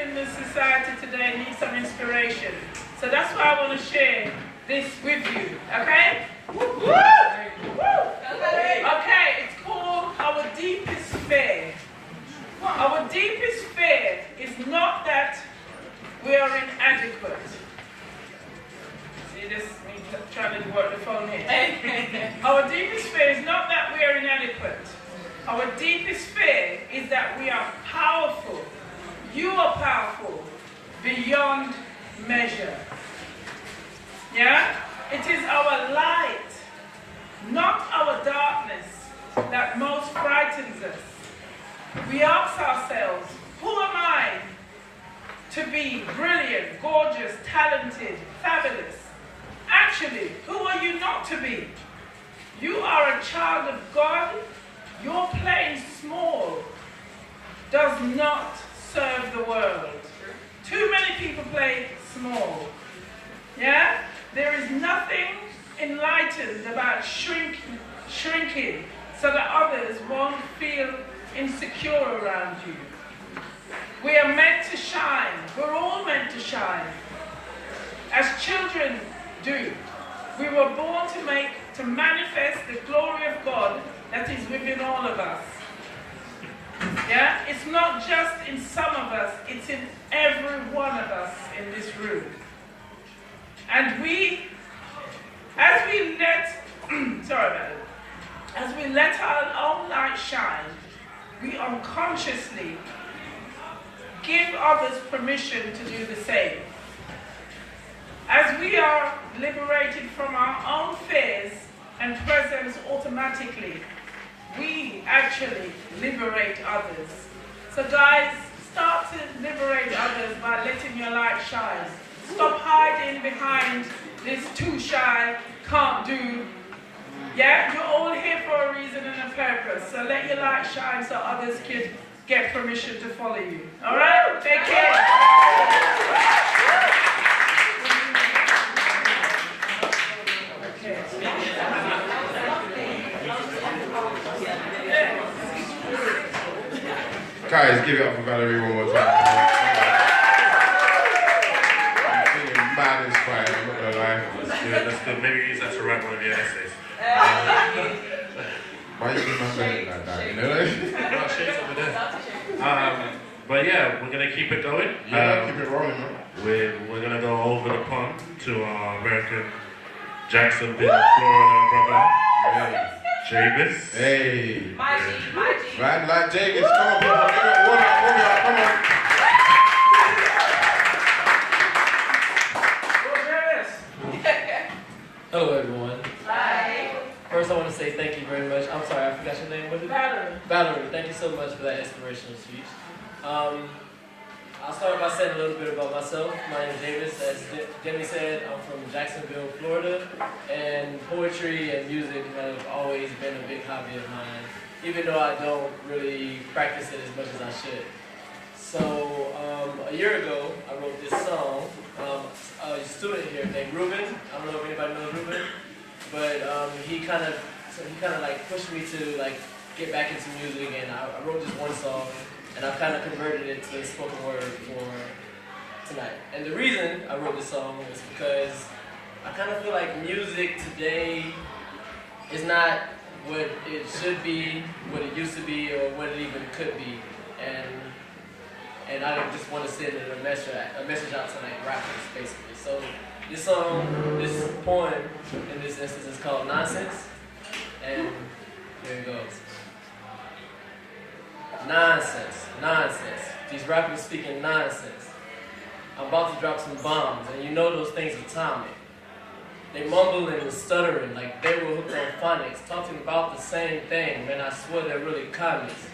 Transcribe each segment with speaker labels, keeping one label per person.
Speaker 1: in the society today need some inspiration. So that's why I want to share this with you, okay? Okay, it's called Our Deepest Fear. Our deepest fear is not that we are inadequate. See this, me trying to work the phone here. Our deepest fear is not that we are inadequate. Our deepest fear is that we are powerful. You are powerful beyond measure. Yeah? It is our light, not our darkness, that most frightens us. We ask ourselves, who am I to be brilliant, gorgeous, talented, fabulous? Actually, who are you not to be? You are a child of God. Your playing small does not serve the world. Too many people play small. Yeah? There is nothing enlightened about shrinking so that others won't feel insecure around you. We are meant to shine. We're all meant to shine. As children do. We were born to manifest the glory of God that is within all of us. Yeah? It's not just in some of us, it's in every one of us in this room. And as we let our own light shine, we unconsciously give others permission to do the same. As we are liberated from our own fears and presence automatically, we actually liberate others. So guys, start to liberate others by letting your light shine. Stop hiding behind this too shy, can't do. Yeah, you're all here for a reason and a purpose. So let your light shine so others can get permission to follow you. All right? Take care.
Speaker 2: Guys, give it up for Valerie one more time. I'm feeling mad inspired, I'm not gonna lie.
Speaker 3: That's good. Maybe use that to write one of your essays.
Speaker 2: Why you keep my saying like that, you know?
Speaker 3: Well, shit's over there. But yeah, we're gonna keep it going.
Speaker 2: Yeah, keep it rolling, man.
Speaker 3: We're gonna go over the pond to our American Jacksonville, Florida brother.
Speaker 2: Yeah.
Speaker 3: Javis.
Speaker 2: Hey.
Speaker 4: My G.
Speaker 2: Right, like Javis, come on, people, give it warm up, come on.
Speaker 5: Hello, everyone.
Speaker 4: Hi.
Speaker 5: First, I want to say thank you very much. I'm sorry, I forgot your name. What is it?
Speaker 1: Valerie.
Speaker 5: Valerie, thank you so much for that inspirational speech. I'll start by saying a little bit about myself. My name is Davis. As Demi said, I'm from Jacksonville, Florida, and poetry and music have always been a big hobby of mine, even though I don't really practice it as much as I should. So a year ago, I wrote this song. A student here named Ruben. I don't know if anybody knows Ruben, but he kind of like pushed me to like get back into music, and I wrote this one song. And I've kind of converted it to spoken word for tonight. And the reason I wrote this song is because I kind of feel like music today is not what it should be, what it used to be, or what it even could be. And I just want to send a message out to like rappers, basically. So this song, this poem in this instance is called Nonsense. And here it goes. Nonsense, nonsense. These rappers speaking nonsense. I'm about to drop some bombs, and you know those things are atomic. They mumbling and stuttering like they were hooked on phonics, talking about the same thing, man, I swear they're really comics.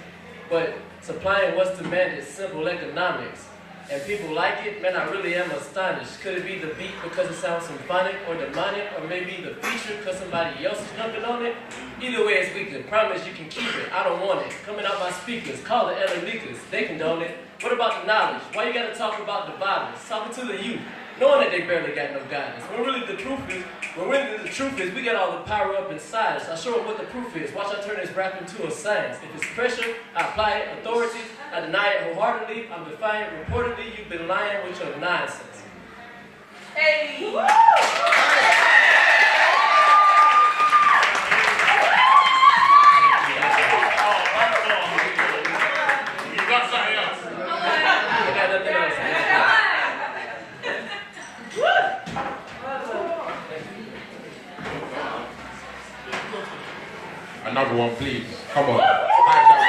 Speaker 5: But supplying what's demanded, simple economics. And people like it, man, I really am astonished. Could it be the beat because it sounds symphonic or demonic, or maybe the feature because somebody else is jumping on it? Either way, it's weekly. Promise you can keep it. I don't want it. Coming out my speakers, call the LA leakers. They condone it. What about the knowledge? Why you gotta talk about the violence? Talking to the youth. knowing that they barely got no guidance. When really the truth is, we got all the power up inside us. I show them what the proof is. Watch I turn this rap into a science. If it's pressure, I apply it. Authority, I deny it wholeheartedly. I'm defiant. Reportedly, you've been lying with your nonsense.
Speaker 4: Hey!
Speaker 3: You got something else?
Speaker 5: I got nothing else.
Speaker 2: Another one, please. Come on. Hype that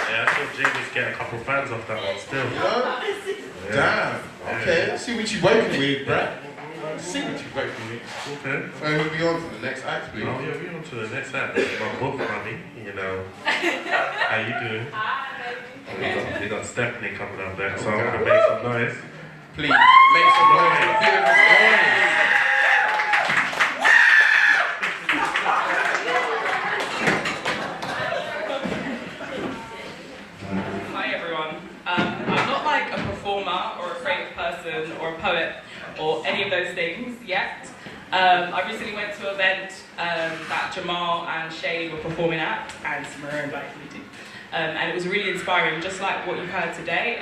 Speaker 3: Yeah, I think Jamie's getting a couple fans off that one still.
Speaker 2: one. You know? Damn. Okay, let's see what you're working with, bruh. Let's see what you're working with.
Speaker 3: Okay.
Speaker 2: So we'll be on to the next act, please.
Speaker 3: Oh yeah, we're on to the next act. My book, honey. You know. How you doing? We got Stephanie coming up next, so I'm gonna make some noise.
Speaker 2: Please, make some noise.
Speaker 6: Hi everyone. I'm not like a performer or a creative person or a poet or any of those things yet. I recently went to an event that Jamal and Shay were performing at, and Samara invited me to. And it was really inspiring, just like what you've heard today.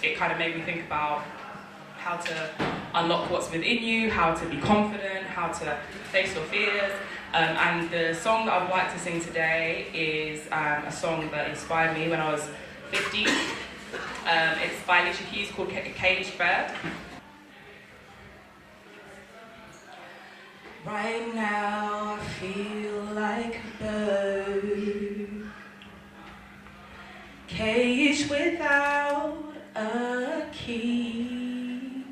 Speaker 6: It kind of made me think about how to unlock what's within you, how to be confident, how to face your fears. And the song that I would like to sing today is a song that inspired me when I was 15. It's by Alicia Keys called Caged Bird. Right now I feel like a bird, caged without a key,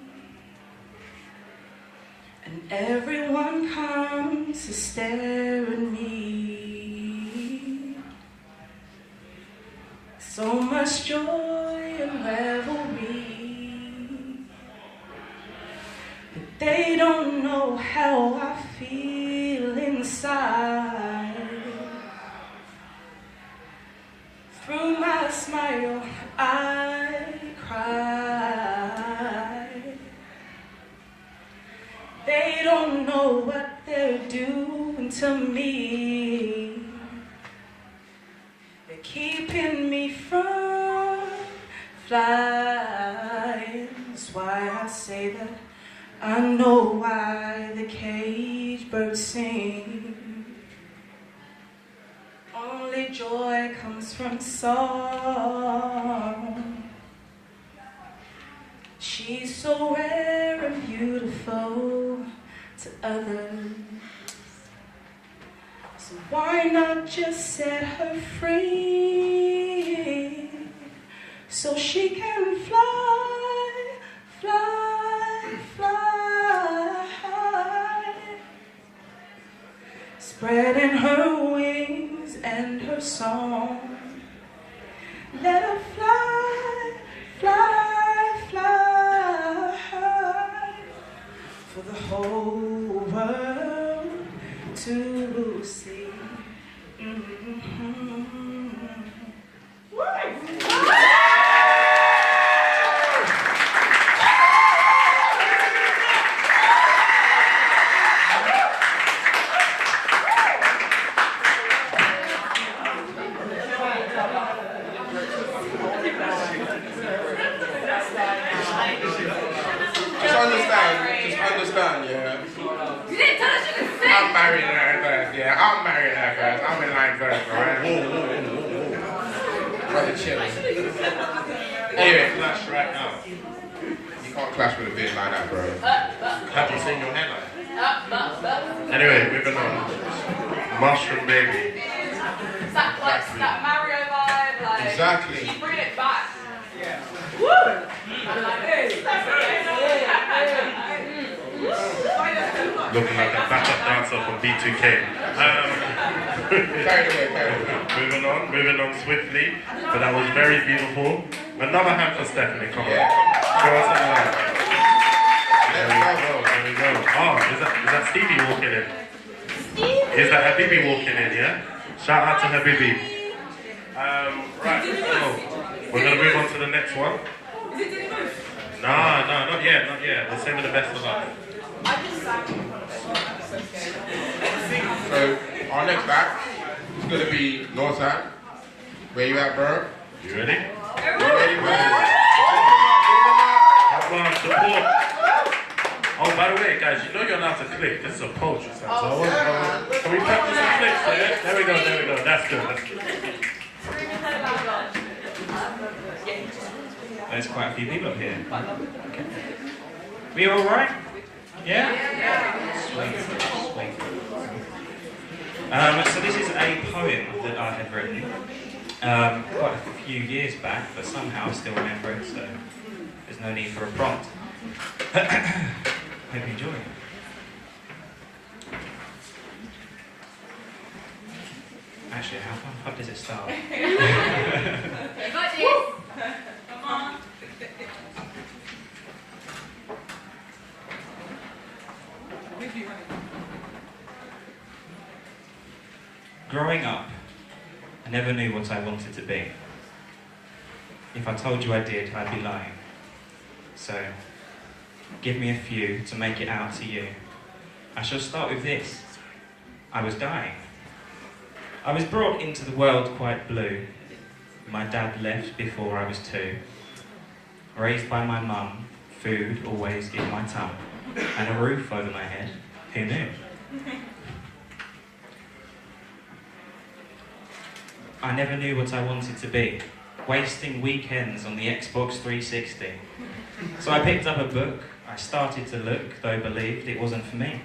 Speaker 6: and everyone comes to stare at me. So much joy and revelry, but they don't know how I feel inside. Through my smile, I cry. They don't know what they're doing to me. They're keeping me from flying. That's why I say that I know why the caged birds sing. Only joy comes from song. She's so rare and beautiful to others. So why not just set her free so she can fly, fly, fly, spreading her wings and her song. Let her fly, fly, fly, for the whole world to see.
Speaker 2: Just understand, yeah.
Speaker 4: You didn't tell us you could sing!
Speaker 2: I'm marrying her first, yeah. I'm marrying her first. I'm in line first, alright? Brother, chill. Anyway,
Speaker 3: Flash right now.
Speaker 2: you can't clash with a bitch like that, bro.
Speaker 3: Have you seen your headline? Anyway, moving on. Mushroom Baby.
Speaker 4: It's that, like, that Mario vibe, like...
Speaker 2: Exactly.
Speaker 4: You bring it back.
Speaker 6: Yeah.
Speaker 4: Woo! I'm like, hey.
Speaker 3: Looking like a backup dancer from B2K. Moving on swiftly, but that was very beautiful. Another hand for Stephanie, come on.
Speaker 2: Yeah.
Speaker 3: Show us another.
Speaker 2: There
Speaker 3: There we go. Oh, is that Stevie walking in? Is that Habibi walking in, yeah? Shout out to Habibi. Right, so We're going to move on to the next one.
Speaker 4: Is it Diddy Move?
Speaker 3: No, not yet, not yet. We're saving the best of luck.
Speaker 4: I just sang.
Speaker 2: So our next act is gonna be Northside. Where you at, bro?
Speaker 3: You ready?
Speaker 2: You ready, bro?
Speaker 3: Come on, support. Oh, by the way, guys, you know you're allowed to click. This is a poetry song. So can we practice some clicks? Yeah? There we go. That's good.
Speaker 7: There's quite a few people up here. Okay. We all right? Yeah? Sweet. So this is a poem that I had written quite a few years back, but somehow I still remember it, so there's no need for a prompt. Hope you enjoy it. Actually, how the fuck does it start?
Speaker 4: You got this. Come on.
Speaker 7: Growing up, I never knew what I wanted to be. If I told you I did, I'd be lying. So, give me a few to make it out to you. I shall start with this. I was dying. I was brought into the world quite blue. My dad left before I was 2. Raised by my mum, food always in my tongue, and a roof over my head. Who knew? I never knew what I wanted to be, wasting weekends on the Xbox 360. So I picked up a book, I started to look, though believed it wasn't for me.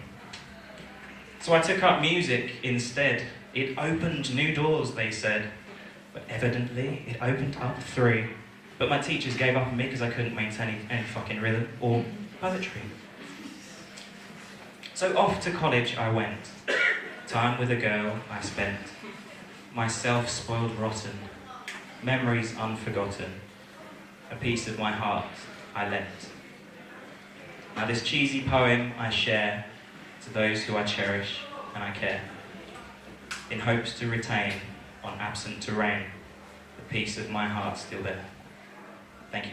Speaker 7: So I took up music instead. It opened new doors, they said, but evidently it opened up 3. But my teachers gave up on me because I couldn't maintain any fucking rhythm or poetry. So off to college I went. Time with a girl I spent. Myself spoiled rotten, memories unforgotten, a piece of my heart I lent. Now this cheesy poem I share to those who I cherish and I care, in hopes to retain on absent terrain the piece of my heart still there. Thank you.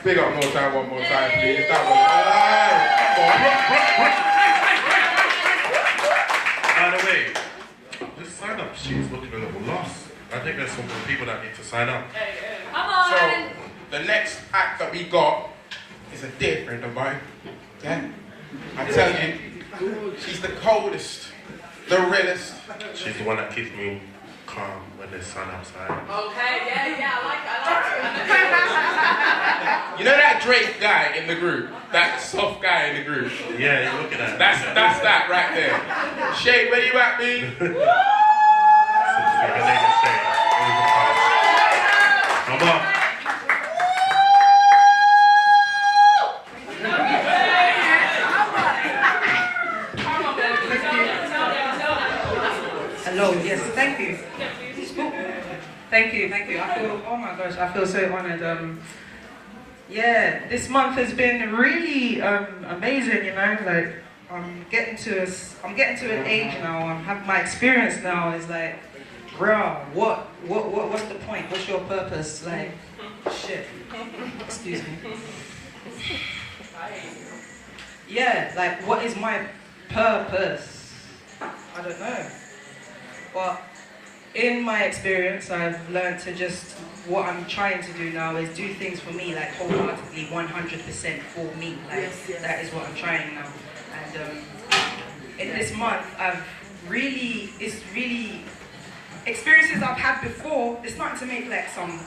Speaker 2: Big up Northside one more time, please. That was
Speaker 3: By the way, this sign-up sheet's looking a little lost. I think there's some people that need to sign up.
Speaker 4: Come on.
Speaker 2: So, the next act that we got is a dear friend of mine. Yeah? I tell you, she's the coldest, the realest.
Speaker 3: She's the one that keeps me calm when there's sun outside.
Speaker 4: Okay, yeah, I like it.
Speaker 2: You know that Drake guy in the group? That soft guy in the group?
Speaker 3: Yeah, you're looking at it.
Speaker 2: That's that right there. Shay, where you at, me?
Speaker 3: Her name is Shay. Come on.
Speaker 8: Hello, yes, thank you. Thank you. Oh my gosh, I feel so honored. Yeah, this month has been really amazing, you know, like I'm getting to an age now, my experience now is like, bro, what's the point? What's your purpose? Like, shit. Excuse me. Yeah, like what is my purpose? I don't know. But in my experience, I've learned to just, what I'm trying to do now is do things for me, like wholeheartedly, 100% for me. Like, that is what I'm trying now. And in this month, it's really, experiences I've had before, they're starting to make like some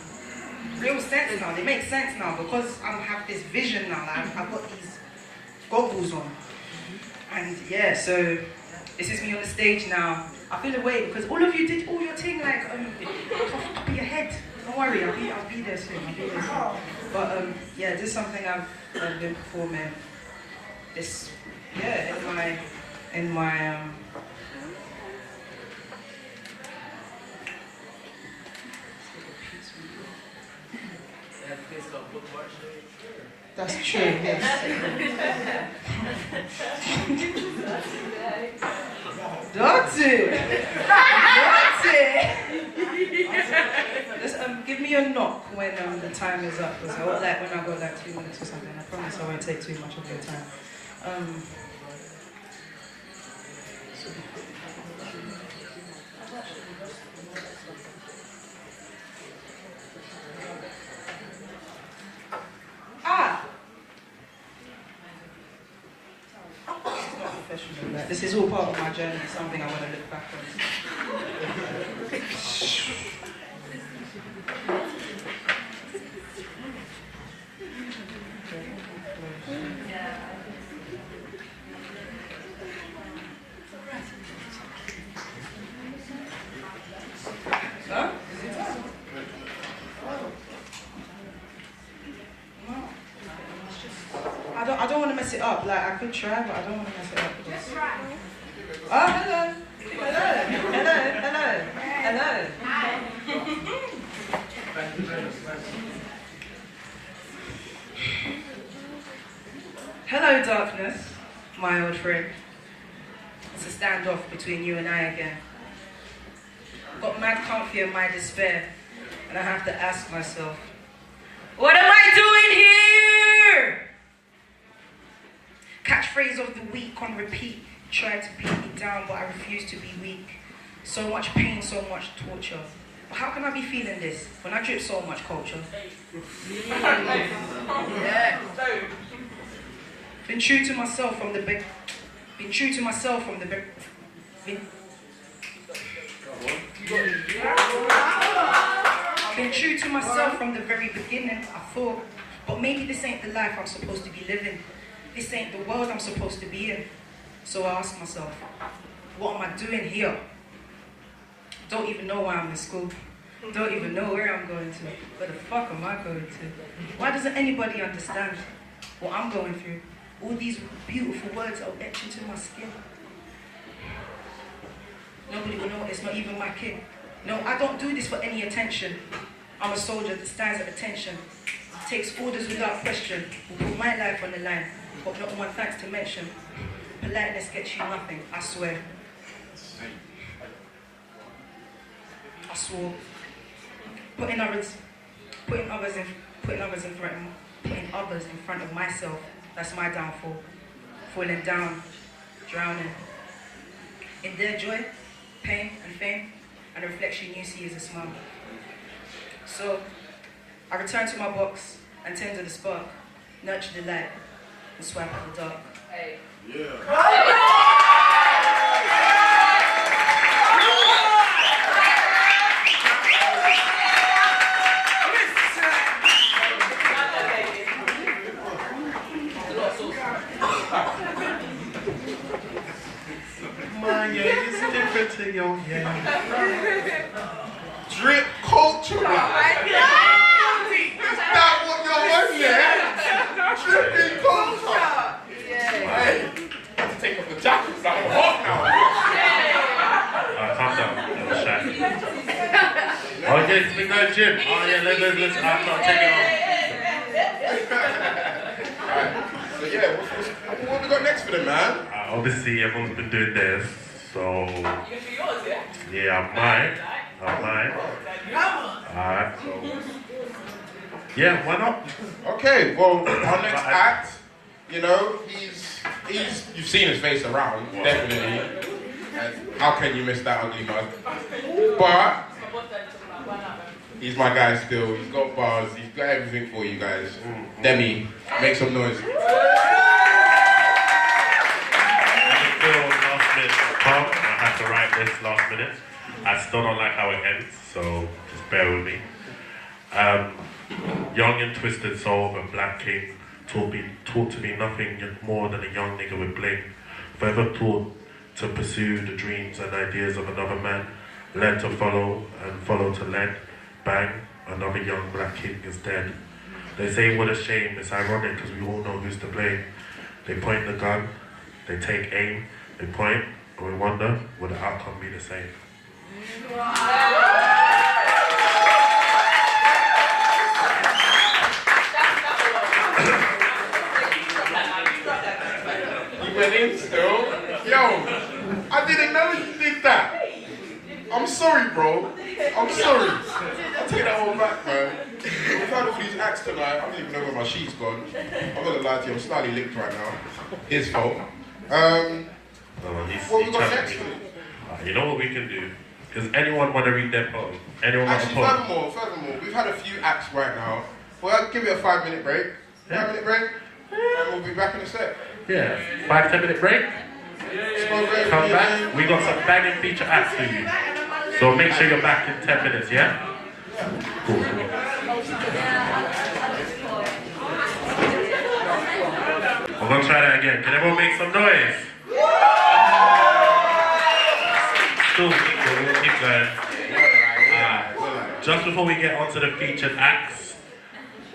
Speaker 8: real sense now. They make sense now because I have this vision now. Like, I've got these goggles on. And yeah, so this is me on the stage now. I feel away because all of you did all your thing like top of your head. Don't worry, I'll be there soon. But yeah, this is something I've been performing. This in my That's true, yes. That's it. That's it. Just, give me a knock when the time is up. Because when I got like 2 minutes or something. I promise I won't take too much of your time. This is all part of my journey, something I want to look back on. Huh? I don't want to mess it up. Like, I could try, but I don't want to mess it up.
Speaker 4: Just try.
Speaker 8: Oh, hello. Hello, darkness, my old friend. It's a standoff between you and I again. Got mad comfy in my despair, and I have to ask myself, what am I doing here? Catchphrase of the week on repeat. Tried to beat me down, but I refuse to be weak. So much pain, so much torture. But how can I be feeling this when I drip so much culture? Yeah. Been true to myself from the big. Been true to myself from the big. Been true to myself from the very beginning. I thought, but maybe this ain't the life I'm supposed to be living. This ain't the world I'm supposed to be in. So I ask myself, what am I doing here? Don't even know why I'm in school. Don't even know where I'm going to. Where the fuck am I going to? Why doesn't anybody understand what I'm going through? All these beautiful words are etched into my skin. Nobody will notice, not even my kid. No, I don't do this for any attention. I'm a soldier that stands at attention. Takes orders without question. Will put my life on the line, but not one thanks to mention. Politeness gets you nothing, I swear. I swore. Putting others in front of myself. That's my downfall. Falling down, drowning. In their joy, pain, and fame, and the reflection you see is a smile. So, I return to my box and tend to the spark, nurture the light, and swipe at the dark.
Speaker 4: Hey.
Speaker 2: Yeah.
Speaker 3: Man, yeah, it's different to your
Speaker 2: Drip culture. Is that what you're on there? Dripping culture. Hey, let's take off the jackets. I'm hot now.
Speaker 3: calm down, little shy. Oh yes, we go gym. Oh yeah, let's I can't take it off.
Speaker 2: Alright, so yeah, what we got next for them, man?
Speaker 3: Obviously, everyone's been doing theirs, so
Speaker 4: You gonna do yours, yeah?
Speaker 3: yeah, I might. Alright, so yeah, why not?
Speaker 2: Okay, well, our next act, you know, he's you've seen his face around, definitely. And how can you miss that ugly mug? But he's my guy still. He's got bars. He's got everything for you guys. Demi, make some noise.
Speaker 3: Last minute come. I had to write this last minute. I still don't like how it ends, so just bear with me. Young and twisted soul of a black king, taught to be nothing more than a young nigga with bling. Forever taught to pursue the dreams and ideas of another man, led to follow and follow to lead. Bang, another young black king is dead. They say what a shame, it's ironic because we all know who's to blame. They point the gun, they take aim, they point, and we wonder, will the outcome be the same?
Speaker 2: went in still. Yo, I didn't know you did that. I'm sorry, bro. I'm sorry. I'll take that all back, man. We've had all these acts tonight. I don't even know where my sheet's gone. I'm gonna lie to you, I'm slightly licked right now. His fault. What we got next week?
Speaker 3: You know what we can do? Does anyone want to read their poem? Anyone want
Speaker 2: Actually,
Speaker 3: a poem?
Speaker 2: furthermore, we've had a few acts right now. Well, I'll give it a 5-minute break. 5-minute break? And we'll be back in a sec.
Speaker 3: Yeah. 5-10 minute break? Come back. We got some banging feature acts for you. So make sure you're back in 10 minutes, yeah? Cool. We're gonna try that again. Can everyone make some noise? Still we'll keep going. Just before we get onto the featured acts,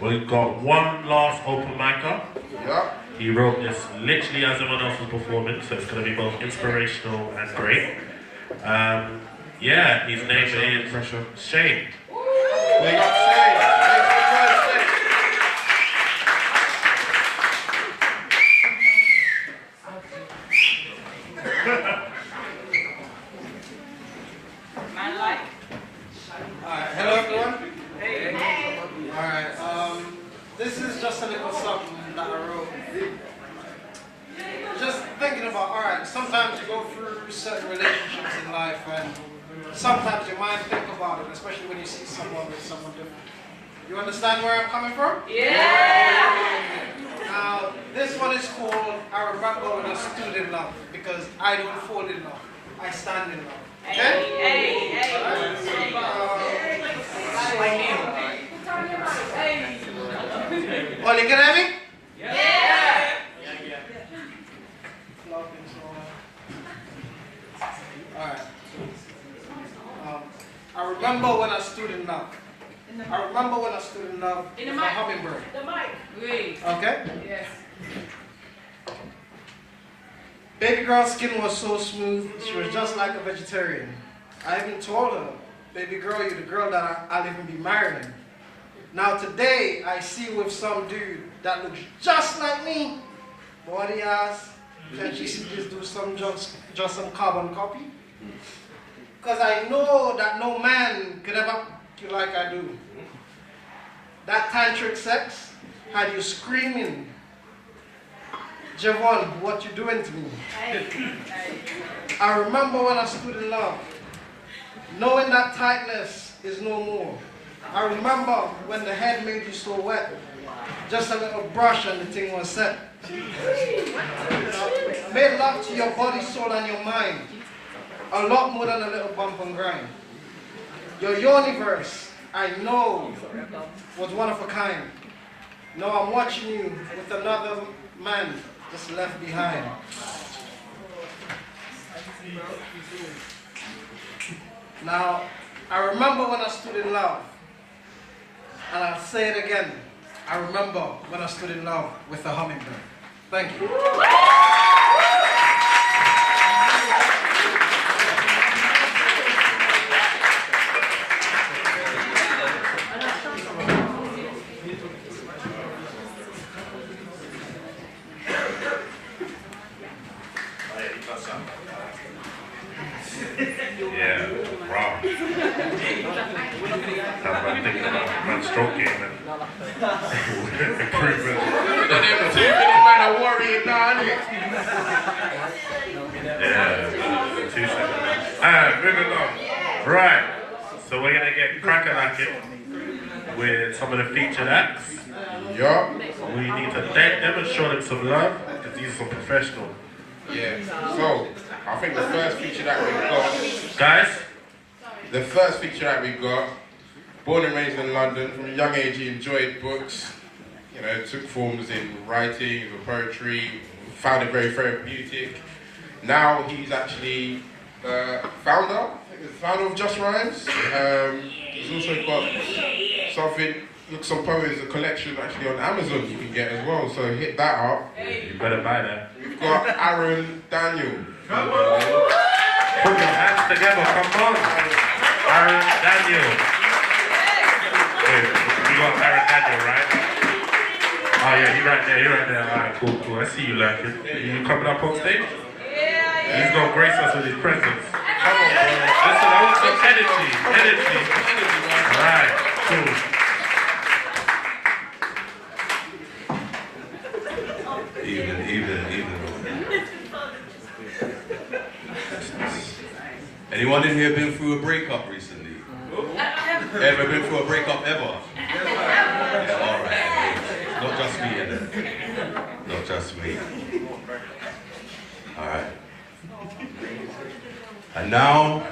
Speaker 3: we've got one last open micer.
Speaker 2: Yeah.
Speaker 3: He wrote this literally as everyone else was performing, so it's going to be both inspirational and great. Yeah, his name is Shane.
Speaker 2: We got Shane.
Speaker 9: Alright, hello everyone. Hey. Alright, this is just a little something that I wrote. Just thinking about, alright, sometimes you go through certain relationships in life and sometimes your mind think about it, especially when you see someone with someone different. You understand where I'm coming from?
Speaker 4: Yeah!
Speaker 9: Now, this one is called I Remember When I Stood in Love, because I don't fall in love, I stand in love. Okay? Well, you can have me?
Speaker 4: Yeah!
Speaker 9: Alright. I remember when I stood in love. I remember when I stood in love with a hummingbird.
Speaker 4: The mic. Wait.
Speaker 9: Okay?
Speaker 4: Yes.
Speaker 9: Baby girl's skin was so smooth, she was just like a vegetarian. I even told her, baby girl, you're the girl that I'll even be marrying. Now today, I see with some dude that looks just like me. Body ass. Can she just do some just some carbon copy? Because I know that no man could ever you like I do. That tantric sex had you screaming, Javon, what you doing to me? I remember when I stood in love, knowing that tightness is no more. I remember when the head made you so wet, just a little brush and the thing was set. Made love to your body, soul and your mind, a lot more than a little bump and grind. Your universe, I know, was one of a kind. Now I'm watching you with another man just left behind. Now, I remember when I stood in love, and I'll say it again. I remember when I stood in love with a hummingbird. Thank you.
Speaker 3: Yeah, wow. I'm thinking about man stroking and improvement.
Speaker 2: Them 2-minute man are worrying now, innit?
Speaker 3: Yeah, 2 seconds. Moving on. Right, so we're going to get cracking with some of the featured acts.
Speaker 2: Yeah.
Speaker 3: We need to demonstrate them some love because these are some professional.
Speaker 2: Yeah. So, I think the first feature that we've got,
Speaker 3: Guys,
Speaker 2: the first feature that we've got, born and raised in London, from a young age he enjoyed books, you know, took forms in writing, in poetry, found it very therapeutic. Now he's actually founder of Just Rhymes. He's also got some poems, a collection actually on Amazon you can get as well, so hit that up.
Speaker 3: you better buy that.
Speaker 2: We've got Aaron Daniel.
Speaker 3: Come on. Put your hands together, come on. Aaron Daniel. Wait, you got Aaron Daniel, right? Oh yeah, you're right there. Alright, cool. I see you lurking. You coming up on stage? He's gonna grace us with his presence. Come on, bro. Listen, I want some energy. Alright, cool.
Speaker 10: Evening. Anyone in here been through a breakup recently? Ever been through a breakup ever? Yeah, alright. Not just me, innit? Not just me. Alright. And now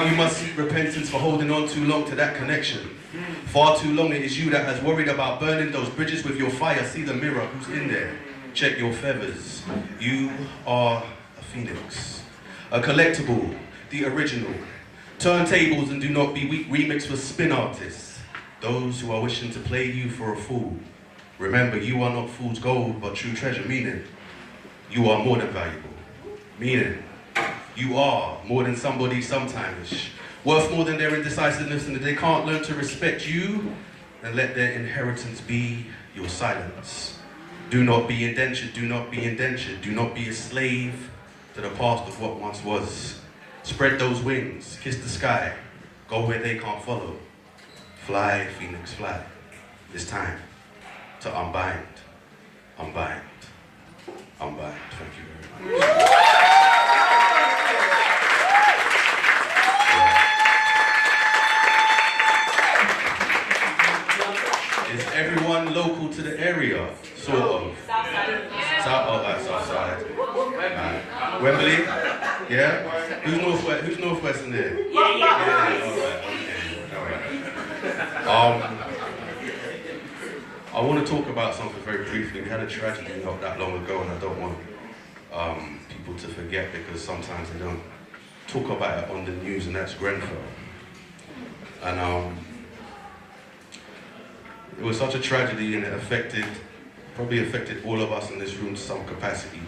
Speaker 10: you must seek repentance for holding on too long to that connection. Far too long it is you that has worried about burning those bridges with your fire. See the mirror, who's in there? Check your feathers. You are a phoenix. A collectible, the original. Turntables and do not be weak, remix for spin artists. Those who are wishing to play you for a fool. Remember, you are not fool's gold, but true treasure, meaning you are more than valuable. Meaning, you are more than somebody sometimes. Worth more than their indecisiveness, and if they can't learn to respect you, then let their inheritance be your silence. Do not be indentured, do not be indentured. Do not be a slave to the past of what once was. Spread those wings, kiss the sky, go where they can't follow. Fly, phoenix, fly. It's time to unbind. Thank you very much. Is everyone local to the area? Sort of. South side. Wembley? Yeah? Who's northwest in there? Yeah, alright. I want to talk about something very briefly. We had a tragedy not that long ago, and I don't want people to forget, because sometimes they don't talk about it on the news, and that's Grenfell. And it was such a tragedy, and it probably affected all of us in this room to some capacity,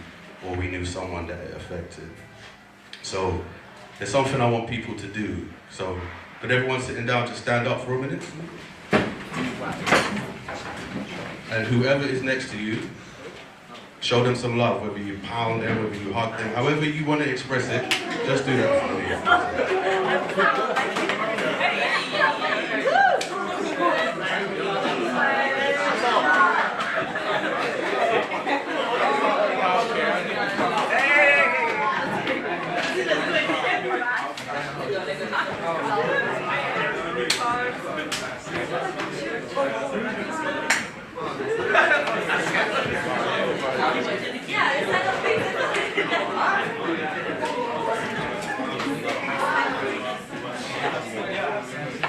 Speaker 10: or we knew someone that it affected. So there's something I want people to do. So could everyone sitting down just stand up for a minute? And whoever is next to you, show them some love, whether you pound them, whether you hug them, however you want to express it, just do that for me.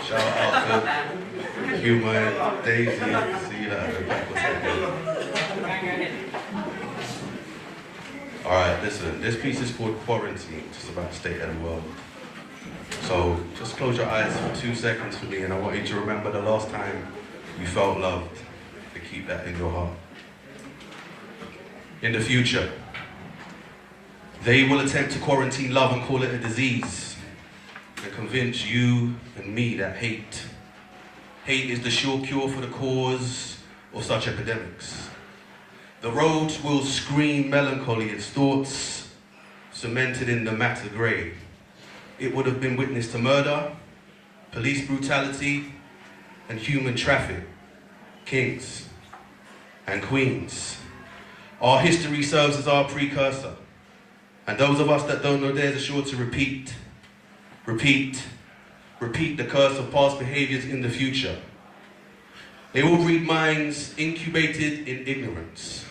Speaker 10: Shout out to Huma and Daisy. See you later. Alright, listen, this piece is called Quarantine, just about the state of the world. So just close your eyes for 2 seconds for me, and I want you to remember the last time you felt loved, to keep that in your heart. In the future, they will attempt to quarantine love and call it a disease, and convince you and me that hate is the sure cure for the cause of such epidemics. The roads will scream melancholy, its thoughts cemented in the matter grey. It would have been witness to murder, police brutality, and human traffic. Kings and queens. Our history serves as our precursor, and those of us that don't know theirs are sure to repeat the curse of past behaviors in the future. They will breed minds incubated in ignorance.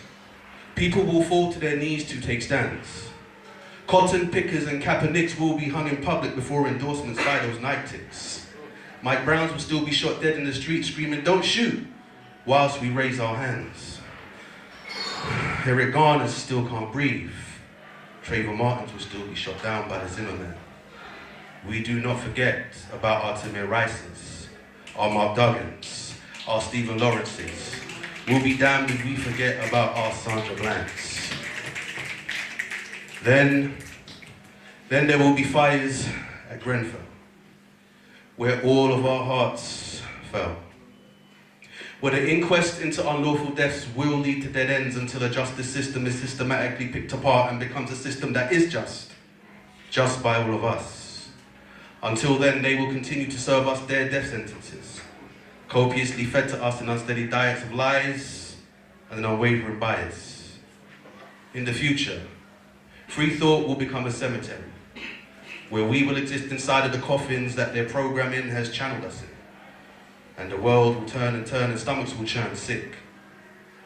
Speaker 10: People will fall to their knees to take stands. Cotton pickers and Kaepernicks will be hung in public before endorsements by those night ticks. Mike Browns will still be shot dead in the street screaming, "Don't shoot," whilst we raise our hands. Eric Garner still can't breathe. Trayvon Martins will still be shot down by the Zimmerman. We do not forget about our Tamir Rices, our Mark Duggins, our Stephen Lawrences. We'll be damned if we forget about our Sandra Blanks. Then there will be fires at Grenfell, where all of our hearts fell. where the inquest into unlawful deaths will lead to dead ends until a justice system is systematically picked apart and becomes a system that is just by all of us. Until then, they will continue to serve us their death sentences, copiously fed to us in unsteady diets of lies and an unwavering bias. In the future, free thought will become a cemetery, where we will exist inside of the coffins that their programming has channeled us in. And the world will turn and stomachs will churn sick.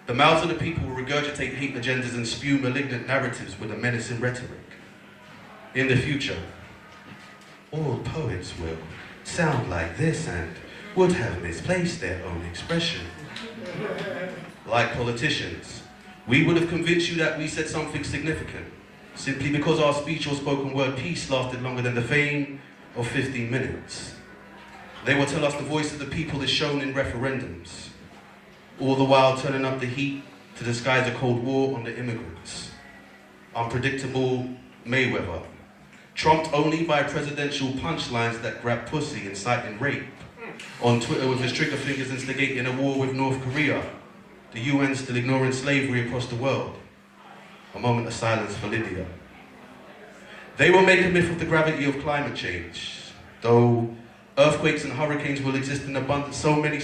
Speaker 10: The mouths of the people will regurgitate hate agendas and spew malignant narratives with a menacing rhetoric. In the future, all poets will sound like this and would have misplaced their own expression. Like politicians, we would have convinced you that we said something significant, simply because our speech or spoken word piece lasted longer than the fame of 15 minutes. They will tell us the voice of the people is shown in referendums, all the while turning up the heat to disguise a Cold War on the immigrants. Unpredictable Mayweather, trumped only by presidential punchlines that grab pussy inciting rape. On Twitter with his trigger fingers instigating a war with North Korea. The UN still ignoring slavery across the world. A moment of silence for Lydia. They will make a myth of the gravity of climate change, though earthquakes and hurricanes will exist in abundance, so many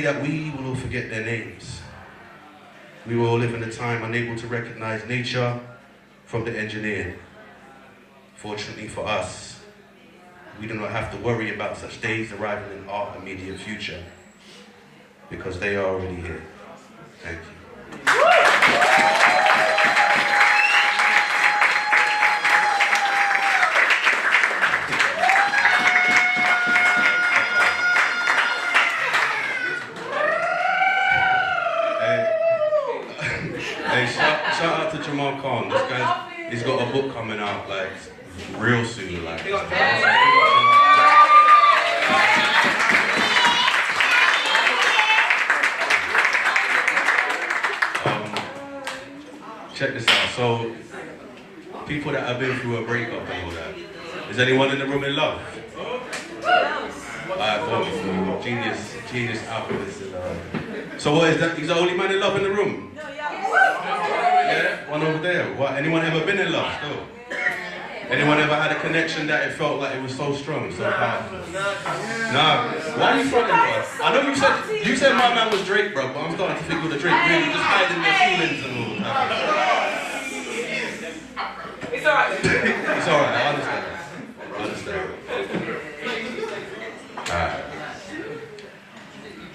Speaker 10: that we will all forget their names. We will all live in a time unable to recognize nature from the engineered. Fortunately for us, we do not have to worry about such days arriving in our immediate future, because they are already here. Thank you. Hey, shout out to Jamal. This guy's, he's got a book coming out like real soon. Like, check this out. So, people that have been through a breakup and all that. Is anyone in the room in love? Alright, genius alphabets. So what is that? He's the only man in love in the room? Yeah, one over there. What? Anyone ever been in love still? Anyone ever had a connection that it felt like it was so strong, so powerful? Nah. Why are you fronting, bro? I know you said my man was Drake, bro, but I'm starting to think with the Drake really just hiding their feelings and all that.
Speaker 6: It's alright.
Speaker 10: It's alright, I understand. Alright.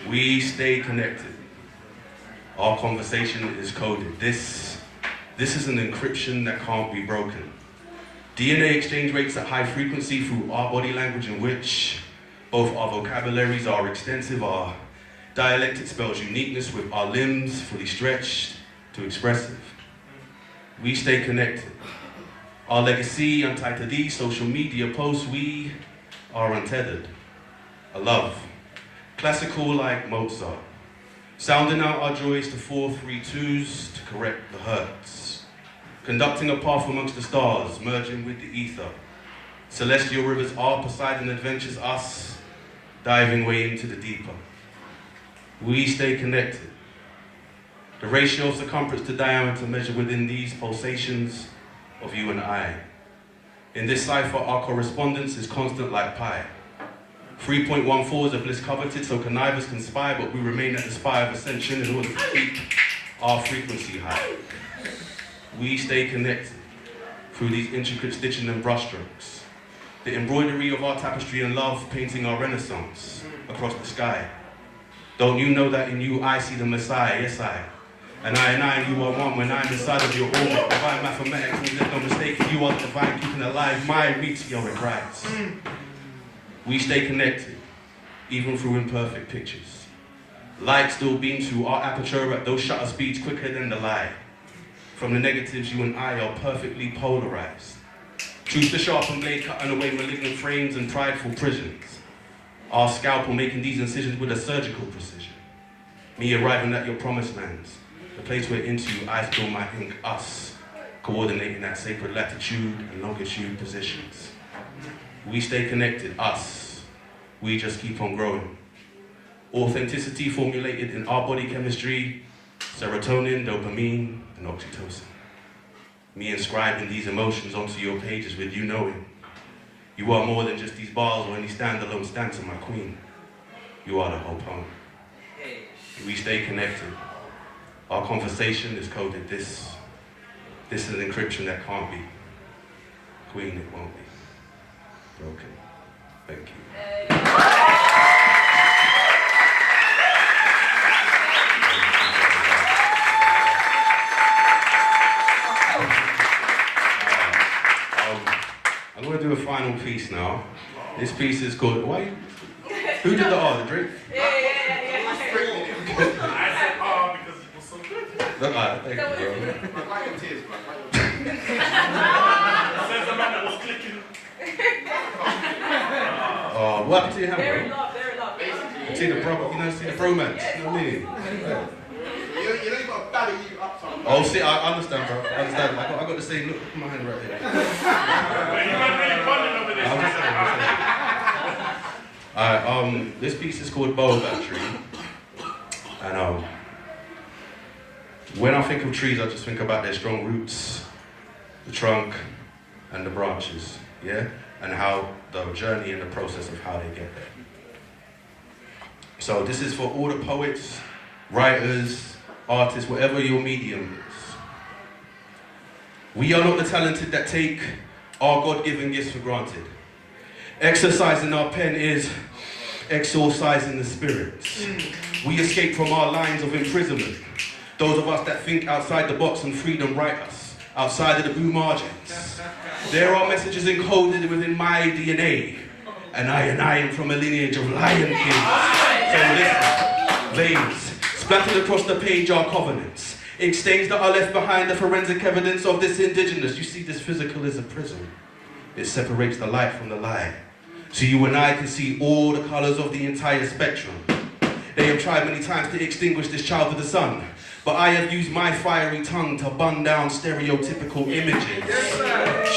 Speaker 10: We stay connected. Our conversation is coded. This is an encryption that can't be broken. DNA exchange rates at high frequency through our body language, in which both our vocabularies are extensive, our dialectic spells uniqueness with our limbs fully stretched to expressive. We stay connected. Our legacy untied to these social media posts, we are untethered. A love, classical like Mozart, sounding out our joys to 4-3-2s to correct the hurts, conducting a path amongst the stars, merging with the ether. Celestial rivers are Poseidon adventures, us diving way into the deeper. We stay connected. The ratio of circumference to diameter measured within these pulsations of you and I. In this cipher, our correspondence is constant like pi. 3.14 is a bliss coveted, so connivers conspire, but we remain at the spire of ascension in order to keep our frequency high. We stay connected through these intricate stitching and brushstrokes. The embroidery of our tapestry and love painting our renaissance across the sky. Don't you know that in you I see the Messiah, yes I. And you are one when I'm inside of your orbit. Divine mathematics, there's no mistake, you are the divine keeping alive my meteoric rise. We stay connected, even through imperfect pictures. Light still beams through our aperture at those shutter speeds quicker than the light. From the negatives, you and I are perfectly polarized. Choose the sharpened blade cutting away malignant frames and prideful prisons. Our scalpel making these incisions with a surgical precision. Me arriving at your promised lands, the place where into you I spill my ink, us, coordinating that sacred latitude and longitude positions. We stay connected, us. We just keep on growing. Authenticity formulated in our body chemistry, serotonin, dopamine, and oxytocin. Me inscribing these emotions onto your pages with you knowing you are more than just these bars or any standalone stanza, my queen. You are the whole poem. We stay connected. Our conversation is coded this. This is an encryption that can't be. Queen, it won't be. Broken. Thank you. I'm going to do a final piece now. This piece is called, who did the drink?
Speaker 4: Yeah.
Speaker 3: I said because it was so good.
Speaker 10: Thank you, bro.
Speaker 3: Says the man that was clicking.
Speaker 10: What happened to your
Speaker 4: They're
Speaker 10: hand,
Speaker 4: in
Speaker 10: bro?
Speaker 4: love, they're in love.
Speaker 10: See the see the bromance, you know what I mean? Yeah.
Speaker 2: You know you got to battle you up something.
Speaker 10: Oh, see, I understand, bro. I understand. I got to say, look, put my hand right here.
Speaker 3: You might really bonding over this.
Speaker 10: Alright, this piece is called Bow Battery. And when I think of trees, I just think about their strong roots, the trunk, and the branches, yeah? And how the journey and the process of how they get there. So this is for all the poets, writers, artists, whatever your medium is. We are not the talented that take our God-given gifts for granted. Exercising our pen is exorcising the spirits. We escape from our lines of imprisonment. Those of us that think outside the box and freedom write us, outside of the blue margins. There are messages encoded within my DNA, and I am from a lineage of lion kings. So listen, veins, splattered across the page are covenants. Ink stains that are left behind the forensic evidence of this indigenous. You see, this physical is a prism. It separates the light from the lie. So you and I can see all the colors of the entire spectrum. They have tried many times to extinguish this child of the sun, but I have used my fiery tongue to bun down stereotypical images,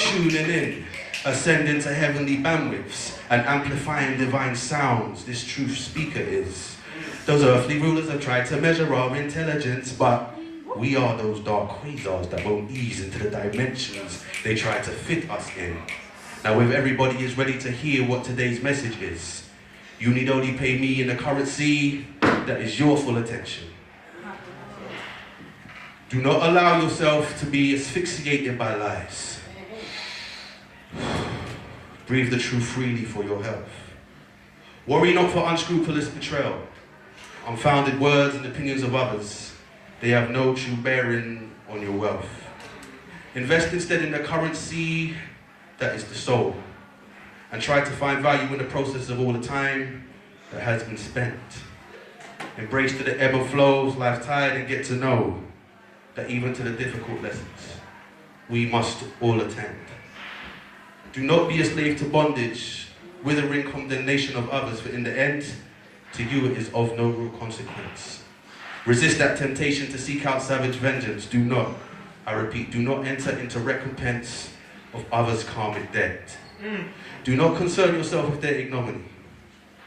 Speaker 10: tuning in, ascending to heavenly bandwidths, and amplifying divine sounds. This truth speaker is. Those earthly rulers have tried to measure our intelligence, but we are those dark quasars that won't ease into the dimensions they try to fit us in. Now, if everybody is ready to hear what today's message is, you need only pay me in the currency that is your full attention. Do not allow yourself to be asphyxiated by lies. Breathe the truth freely for your health. Worry not for unscrupulous betrayal. Unfounded words and opinions of others, they have no true bearing on your wealth. Invest instead in the currency that is the soul, and try to find value in the process of all the time that has been spent. Embrace to the ebb and flows, life's tide, and get to know that even to the difficult lessons, we must all attend. Do not be a slave to bondage, withering condemnation of others, for in the end, to you it is of no real consequence. Resist that temptation to seek out savage vengeance. Do not, I repeat, do not enter into recompense of others' karmic debt. Do not concern yourself with their ignominy.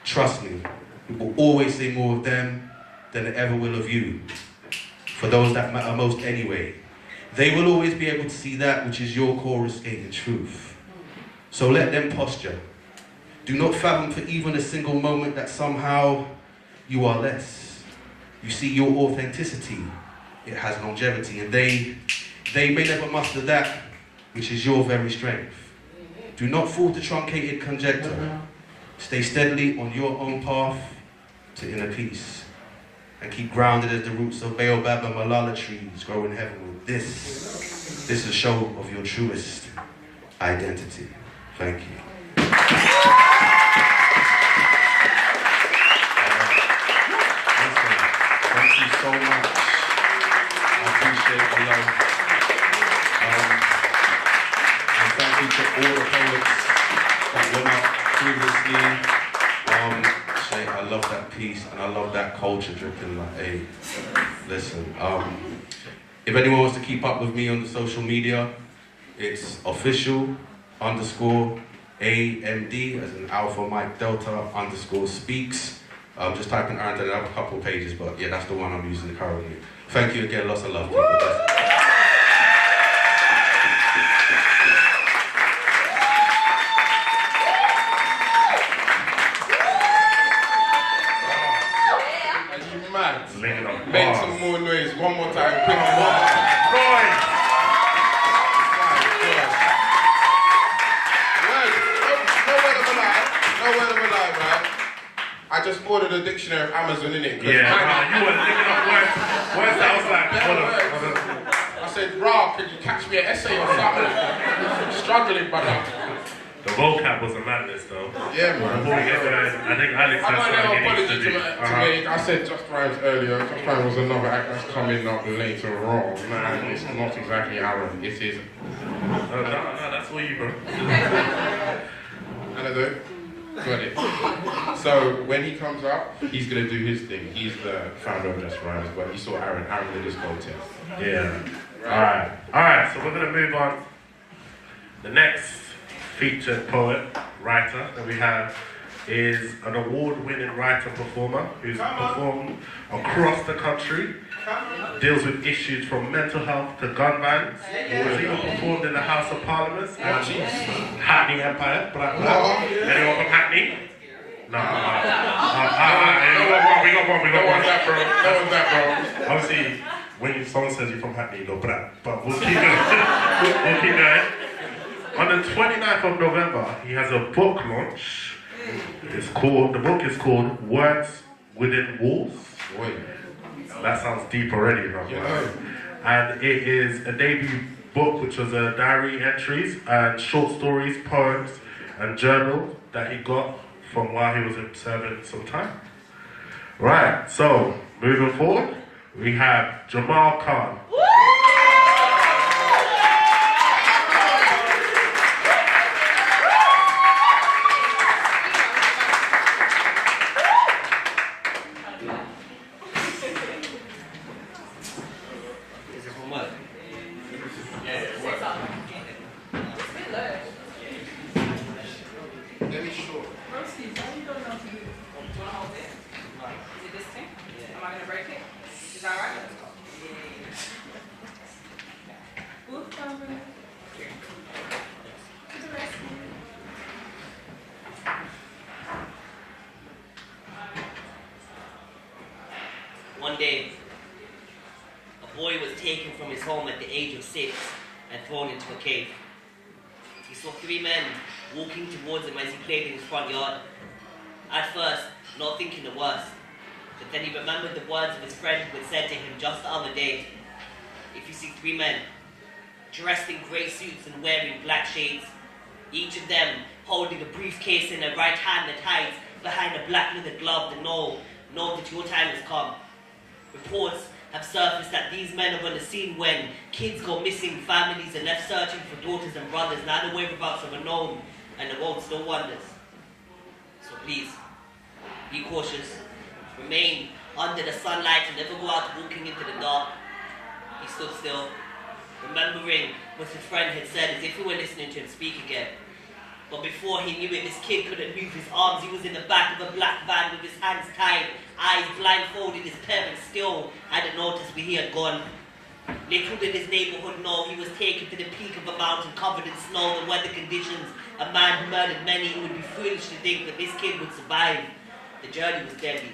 Speaker 10: Trust me, it will always say more of them than it ever will of you. For those that matter most anyway, they will always be able to see that which is your core escape in truth. So let them posture. Do not fathom for even a single moment that somehow you are less. You see, your authenticity, it has longevity, and they may never muster that which is your very strength. Do not fall to truncated conjecture. Stay steadily on your own path to inner peace, and keep grounded as the roots of baobab and malala trees grow in heavenward. This is a show of your truest identity. Thank you. Thank you so much. I appreciate the love. And thank you to all the poets that went up previously. Shay, I love that piece and I love that culture dripping like, hey, listen. If anyone wants to keep up with me on the social media, it's official_AMD as in Alpha Mike Delta _ speaks. Just type in Aaron, and I have a couple pages, but yeah, that's the one I'm using currently. Thank you again, lots of love. People.
Speaker 2: Make some more noise, one more time, quick. Noise! No word of a lie, right? I just ordered a dictionary of Amazon, innit?
Speaker 3: Yeah, you were living up words that was like,
Speaker 2: I said, bro, could you catch me an essay or something? Struggling, brother.
Speaker 3: The vocab was a madness, though.
Speaker 2: Yeah, man.
Speaker 3: Before we get there, I think Alex has something he needs to do.
Speaker 2: To me, I said Just Rhymes earlier. Just Rhymes was another act that's coming up later on. Man, it's not exactly Aaron. It is.
Speaker 3: No, that's all you, bro.
Speaker 2: Annotate. Got it. So when he comes up, he's gonna do his thing. He's the founder of Just Rhymes, but he saw Aaron did his goal test.
Speaker 3: Yeah. Alright, so we're gonna move on. The next featured poet, writer that we have is an award-winning writer-performer who's performed across the country, deals with issues from mental health to gun bans, was even performed in the House of Parliament and Hackney Empire, Black. Anyone from Hackney? No. We got one.
Speaker 2: No one's that, bro.
Speaker 3: Obviously, when someone says you're from Hackney, you go black, but we'll keep going. we'll keep going. On the 29th of November, he has a book launch. The book is called Words Within Walls. That sounds deep already, huh?
Speaker 2: Yeah.
Speaker 3: And it is a debut book which was a diary entries and short stories, poems, and journal that he got from while he was serving some time. Right, so moving forward, we have Jamal Khan.
Speaker 11: One day, a boy was taken from his home at the age of 6 and thrown into a cave. He saw 3 men walking towards him as he played in his front yard. At first, not thinking the worst, but then he remembered the words of his friend who had said to him just the other day, if you see 3 men dressed in grey suits and wearing black shades, each of them holding a briefcase in their right hand that hides behind a black leather glove, then know that your time has come. Reports have surfaced that these men are on the scene when kids go missing, families are left searching for daughters and brothers, now the whereabouts are unknown, and the world still wonders. So please, be cautious, remain under the sunlight and never go out walking into the dark. He stood still, remembering what his friend had said as if he were listening to him speak again. But before he knew it, this kid couldn't move his arms. He was in the back of a black van with his hands tied, eyes blindfolded. His parents still hadn't noticed where he had gone. Little did his neighborhood know he was taken to the peak of a mountain covered in snow and weather conditions. A man who murdered many. It would be foolish to think that this kid would survive. The journey was deadly.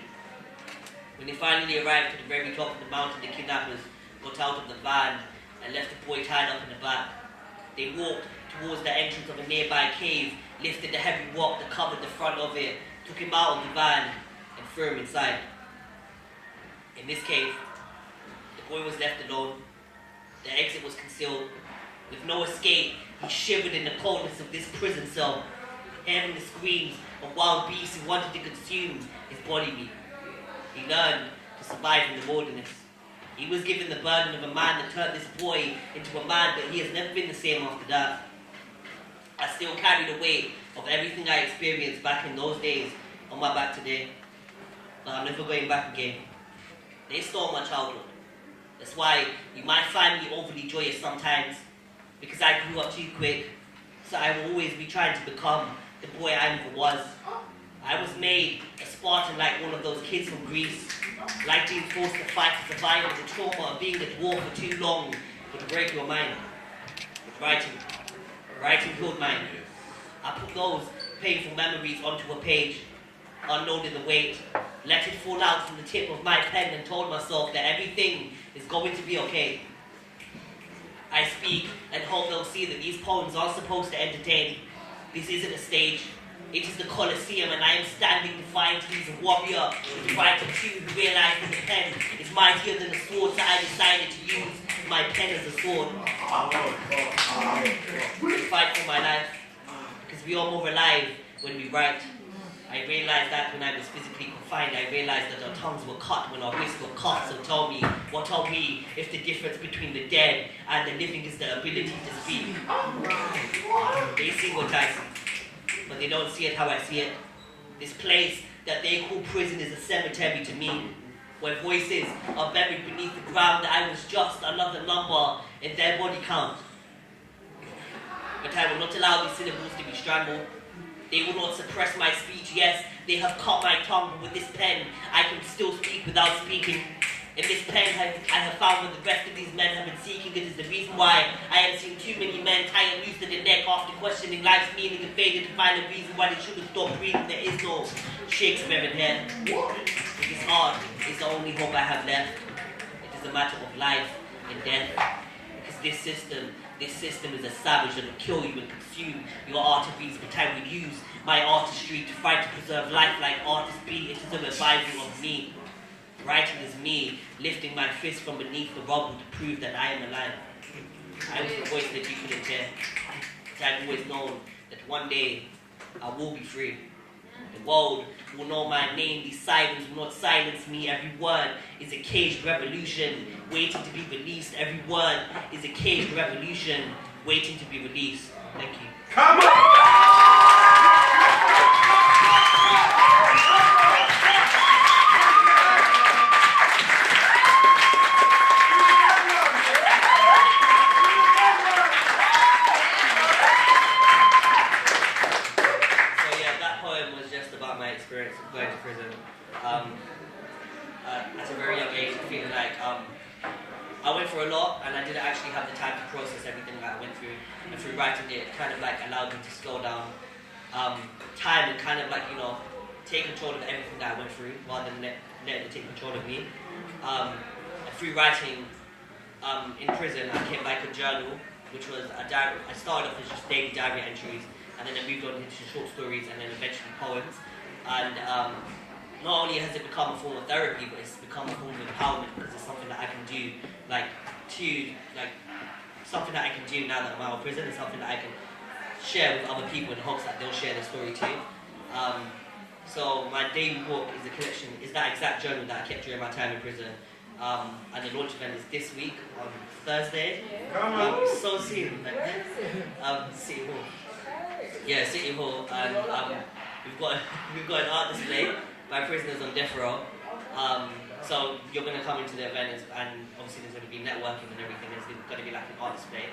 Speaker 11: When they finally arrived to the very top of the mountain, the kidnappers got out of the van and left the boy tied up in the back. They walked towards the entrance of a nearby cave, lifted the heavy rock that covered the front of it, took him out of the van, and threw him inside. In this cave, the boy was left alone. The exit was concealed. With no escape, he shivered in the coldness of this prison cell, hearing the screams of wild beasts who wanted to consume his body meat. He learned to survive in the wilderness. He was given the burden of a man that turned this boy into a man, but he has never been the same after that. I still carry the weight of everything I experienced back in those days on my back today. But I'm never going back again. They stole my childhood. That's why you might find me overly joyous sometimes, because I grew up too quick. So I will always be trying to become the boy I never was. I was made a Spartan like one of those kids from Greece, like being forced to fight to survive with the trauma of being at war for too long would break your mind. With writing killed mine. I put those painful memories onto a page, unloaded the weight, let it fall out from the tip of my pen and told myself that everything is going to be okay. I speak and hope they'll see that these poems aren't supposed to entertain. This isn't a stage. It is the Colosseum, and I am standing defiant as a warrior with the right of two who realize that the pen is mightier than the sword, so I decided to use my pen as a sword. To fight for my life, because we are more alive when we write. I realized that when I was physically confined, I realized that our tongues were cut when our wrists were cut. So tell me, what are we if the difference between the dead and the living is the ability to speak? They see what I see, but they don't see it how I see it. This place that they call prison is a cemetery to me, where voices are buried beneath the ground. I was just another number in their body count. But I will not allow these syllables to be strangled. They will not suppress my speech. Yes, they have cut my tongue, but with this pen, I can still speak without speaking. In this pen, I have found what the rest of these men have been seeking. It is the reason why I have seen too many men tie a noose to their neck after questioning life's meaning and failing to find a reason why they should have stopped breathing. There is no Shakespeare in here. It is art. It's the only hope I have left. It is a matter of life and death. Because this system is a savage that will kill you and consume your arteries, but I will use my artistry to fight to preserve life like artists be. It is a revival of me. Writing is me, lifting my fist from beneath the rubble to prove that I am alive. I was the voice that you couldn't hear. But I've always known that one day I will be free. The world will know my name. These sirens will not silence me. Every word is a caged revolution waiting to be released. Every word is a caged revolution waiting to be released. Thank you.
Speaker 2: Come on!
Speaker 11: Experience of going to prison. At a very young age, feeling like I went through a lot and I didn't actually have the time to process everything that I went through. And through writing it kind of like allowed me to slow down time and kind of like, you know, take control of everything that I went through rather than letting it take control of me. And through writing in prison, I kept like a journal, which was a diary. I started off as just daily diary entries, and then I moved on into short stories and then eventually poems. And not only has it become a form of therapy, but it's become a form of empowerment because it's something that I can do, something that I can do now that I'm out of prison. It's something that I can share with other people in the hopes that they'll share their story too. So my daily book is a collection, is that exact journal that I kept during my time in prison. And the launch event is this week on Thursday. So soon. City Hall. Yeah, City Hall. And we've got an art display by prisoners on death row. So you're going to come into the event and obviously there's going to be networking and everything. There's going to be like an art display.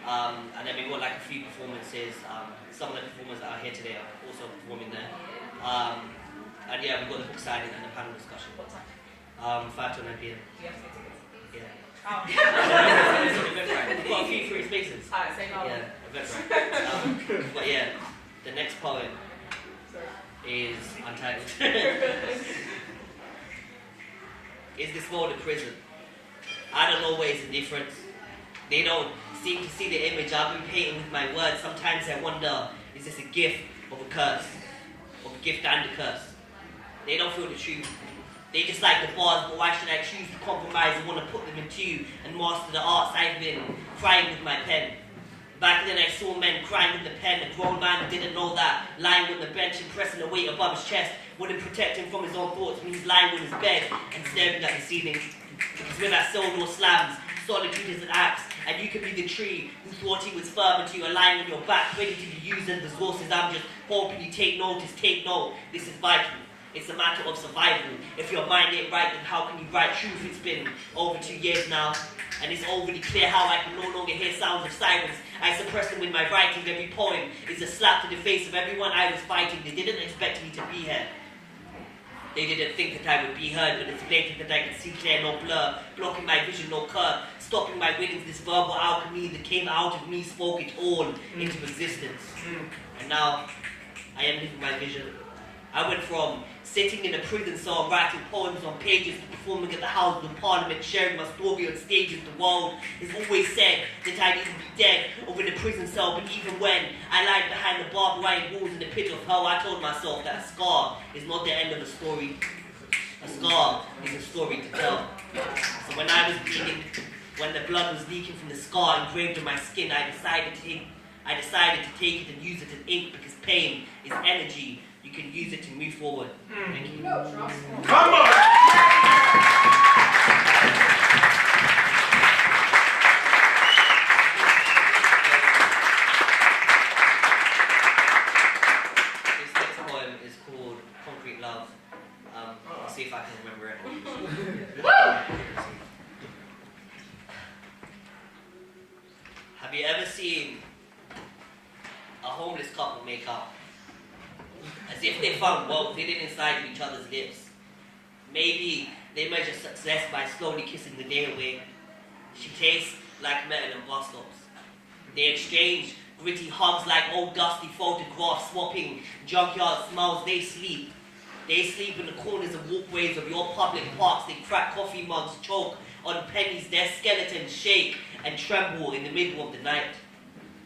Speaker 11: And then we've got like a few performances. Some of the performers that are here today are also performing there. And yeah, we've got the book signing and the panel discussion. 5 to 9 p.m. Yeah.
Speaker 6: Oh.
Speaker 11: We've got a few free spaces.
Speaker 6: Alright, say no.
Speaker 11: Yeah, Eventbrite. But yeah, the next poem is untitled. Is this world a prison? I don't know where it's a difference. They don't seem to see the image I've been painting with my words. Sometimes I wonder, is this a gift or a curse? Or a gift and a curse? They don't feel the truth. They just like the bars, but why should I choose to compromise and want to put them into and master the arts I've been crying with my pen? Back then I saw men crying with the pen. A grown man didn't know that lying on the bench and pressing the weight above his chest wouldn't protect him from his own thoughts when he's lying on his bed and staring at the ceiling. Because when that soul door slams, solitude is an axe, and you could be the tree who thought he was firm until you're lying on your back, ready to be used as resources. I'm just hoping you take notice, take note. This is vital. It's a matter of survival. If your mind ain't right, then how can you write truth? It's been over 2 years now, and it's already clear how I can no longer hear sounds of sirens. I suppress them with my writing. Every poem is a slap to the face of everyone I was fighting. They didn't expect me to be here. They didn't think that I would be heard, but it's blatant that I can see clear, no blur, blocking my vision, no curve, stopping my winnings. This verbal alchemy that came out of me spoke it all into existence. And now, I am living my vision. I went from sitting in a prison cell writing poems on pages to performing at the Houses of Parliament, sharing my story on stages. The world has always said that I'd either be dead or in a prison cell, but even when I lied behind the barbed wire walls in the pit of hell, I told myself that a scar is not the end of a story. A scar is a story to tell. So when I was bleeding, when the blood was leaking from the scar engraved on my skin, I decided to take it and use it as ink, because pain is energy. You can use it to move forward. Thank you.
Speaker 2: Come on!
Speaker 11: This next poem is called Concrete Love. I'll see if I can remember it. Have you ever seen a homeless couple make out? As if they found wealth hidden inside each other's lips. Maybe they measure success by slowly kissing the day away. She tastes like metal and bus stops. They exchange gritty hugs like old dusty photographs, swapping junkyard smiles. They sleep. They sleep in the corners of walkways of your public parks. They crack coffee mugs, choke on pennies. Their skeletons shake and tremble in the middle of the night.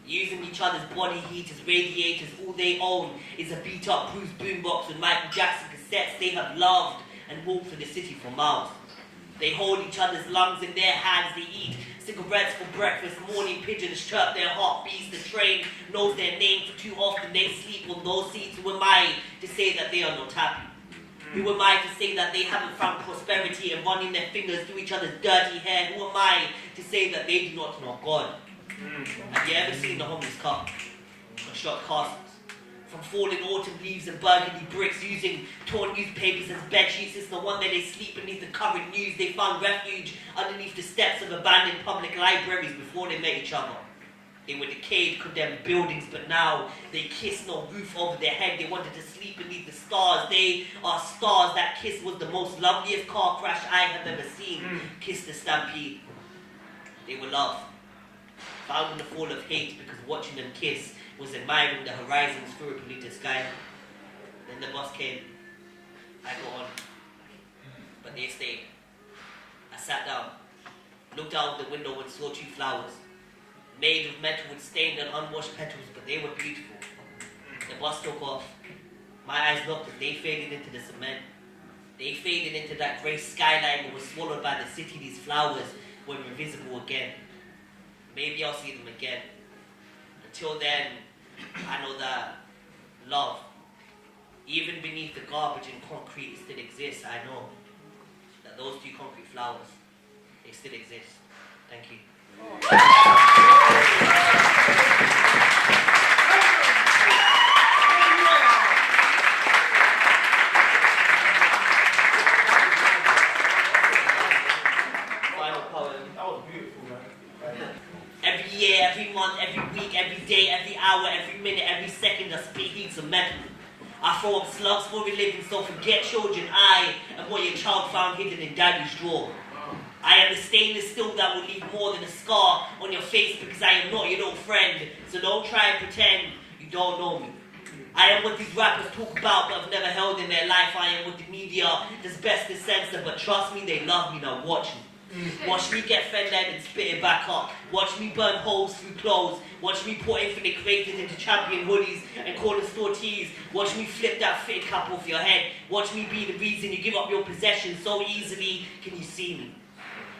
Speaker 11: Using each other's body heat as radiators, all they own is a beat-up Bruce boombox with Michael Jackson cassettes. They have loved and walked through the city for miles. They hold each other's lungs in their hands. They eat cigarettes for breakfast. Morning pigeons chirp their heartbeats. The train knows their name, for too often they sleep on those seats. Who am I to say that they are not happy? Who am I to say that they haven't found prosperity and running their fingers through each other's dirty hair? Who am I to say that they do not know God? Have you ever seen the homeless couple construct castles? From falling autumn leaves and burgundy bricks, using torn newspapers as bedsheets. It's the one that they sleep beneath the current news. They found refuge underneath the steps of abandoned public libraries before they met each other. They were decayed, condemned buildings, but now they kiss, no roof over their head. They wanted to sleep beneath the stars. They are stars. That kiss was the most loveliest car crash I have ever seen. Kiss the stampede. They were loved. Found in the fall of hate, because watching them kiss was admiring the horizons through a polluted sky. Then the bus came. I got on. But they stayed. I sat down, looked out the window and saw 2 flowers, made of metal with stained and unwashed petals, but they were beautiful. The bus took off. My eyes locked as they faded into the cement. They faded into that grey skyline that was swallowed by the city. These flowers were invisible again. Maybe I'll see them again. Until then, I know that love, even beneath the garbage and concrete, still exists. I know that those 2 concrete flowers, they still exist. Thank you. Final poem.
Speaker 2: That was beautiful, man.
Speaker 11: Every year, every month, every week, every day, every hour, every minute, every second, I spit heaps of metal. I throw up slugs for a living, so forget children. I am what your child found hidden in daddy's drawer. I am the stainless steel that will leave more than a scar on your face, because I am not your little friend. So don't try and pretend you don't know me. I am what these rappers talk about but have never held in their life. I am what the media does best to censor, but trust me, they love me. Now watch me. Watch me get fed and spit it back up. Watch me burn holes through clothes. Watch me pour infinite creators into champion hoodies and corner store tees. Watch me flip that fitted cap off your head. Watch me be the reason you give up your possessions so easily. Can you see me?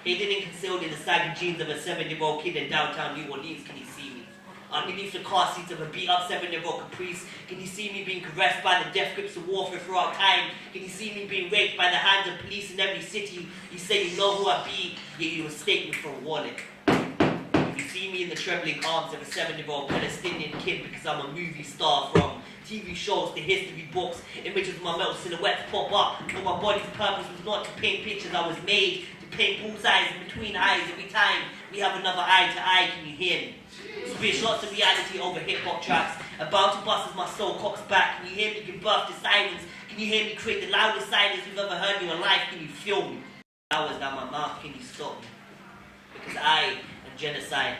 Speaker 11: Hidden and concealed in the saggy jeans of a 7-year-old kid in downtown New Orleans. Can you see me? Underneath the car seats of a beat-up 7-year-old Caprice. Can you see me being caressed by the death grips of warfare throughout time? Can you see me being raped by the hands of police in every city? You say you know who I be, yet you mistake me for a wallet. If you see see me in the trembling arms of a 7-year-old Palestinian kid because I'm a movie star. From TV shows to history books, images of my metal silhouettes pop up. But my body's purpose was not to paint pictures. I was made to paint bullseyes in between eyes. Every time we have another eye to eye, can you hear me? Spit shots of reality over hip-hop tracks. About to bust as my soul cocks back. Can you hear me give birth to silence? Can you hear me create the loudest silence you've ever heard in your life? Can you feel me? Hours down my mouth, can you stop me? Because I am genocide.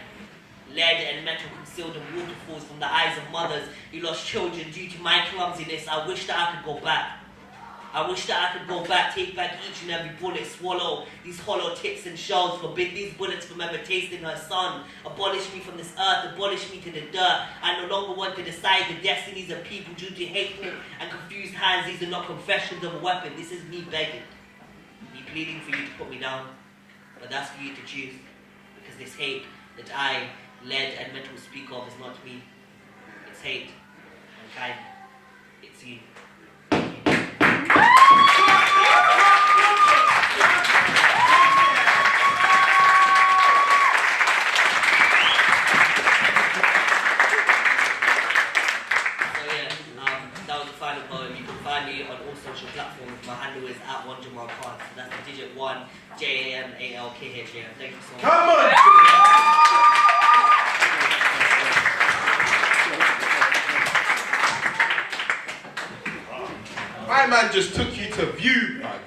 Speaker 11: Lead and metal concealed in waterfalls from the eyes of mothers who lost children due to my clumsiness. I wish that I could go back. I wish that I could go back, take back each and every bullet, swallow these hollow tips and shells, forbid these bullets from ever tasting her son. Abolish me from this earth, abolish me to the dirt. I no longer want to decide the destinies of people due to hateful and confused hands. These are not confessions of a weapon. This is me begging, me pleading for you to put me down. But that's for you to choose, because this hate that I, lead and metal speak of is not me. It's hate, mankind. It's you. That was the final poem. You can find me on all social platforms. My handle is @1Jamal. So that's the digit 1, JAMALKHAM. Thank you so much.
Speaker 2: Come on! My man just took you to View, man.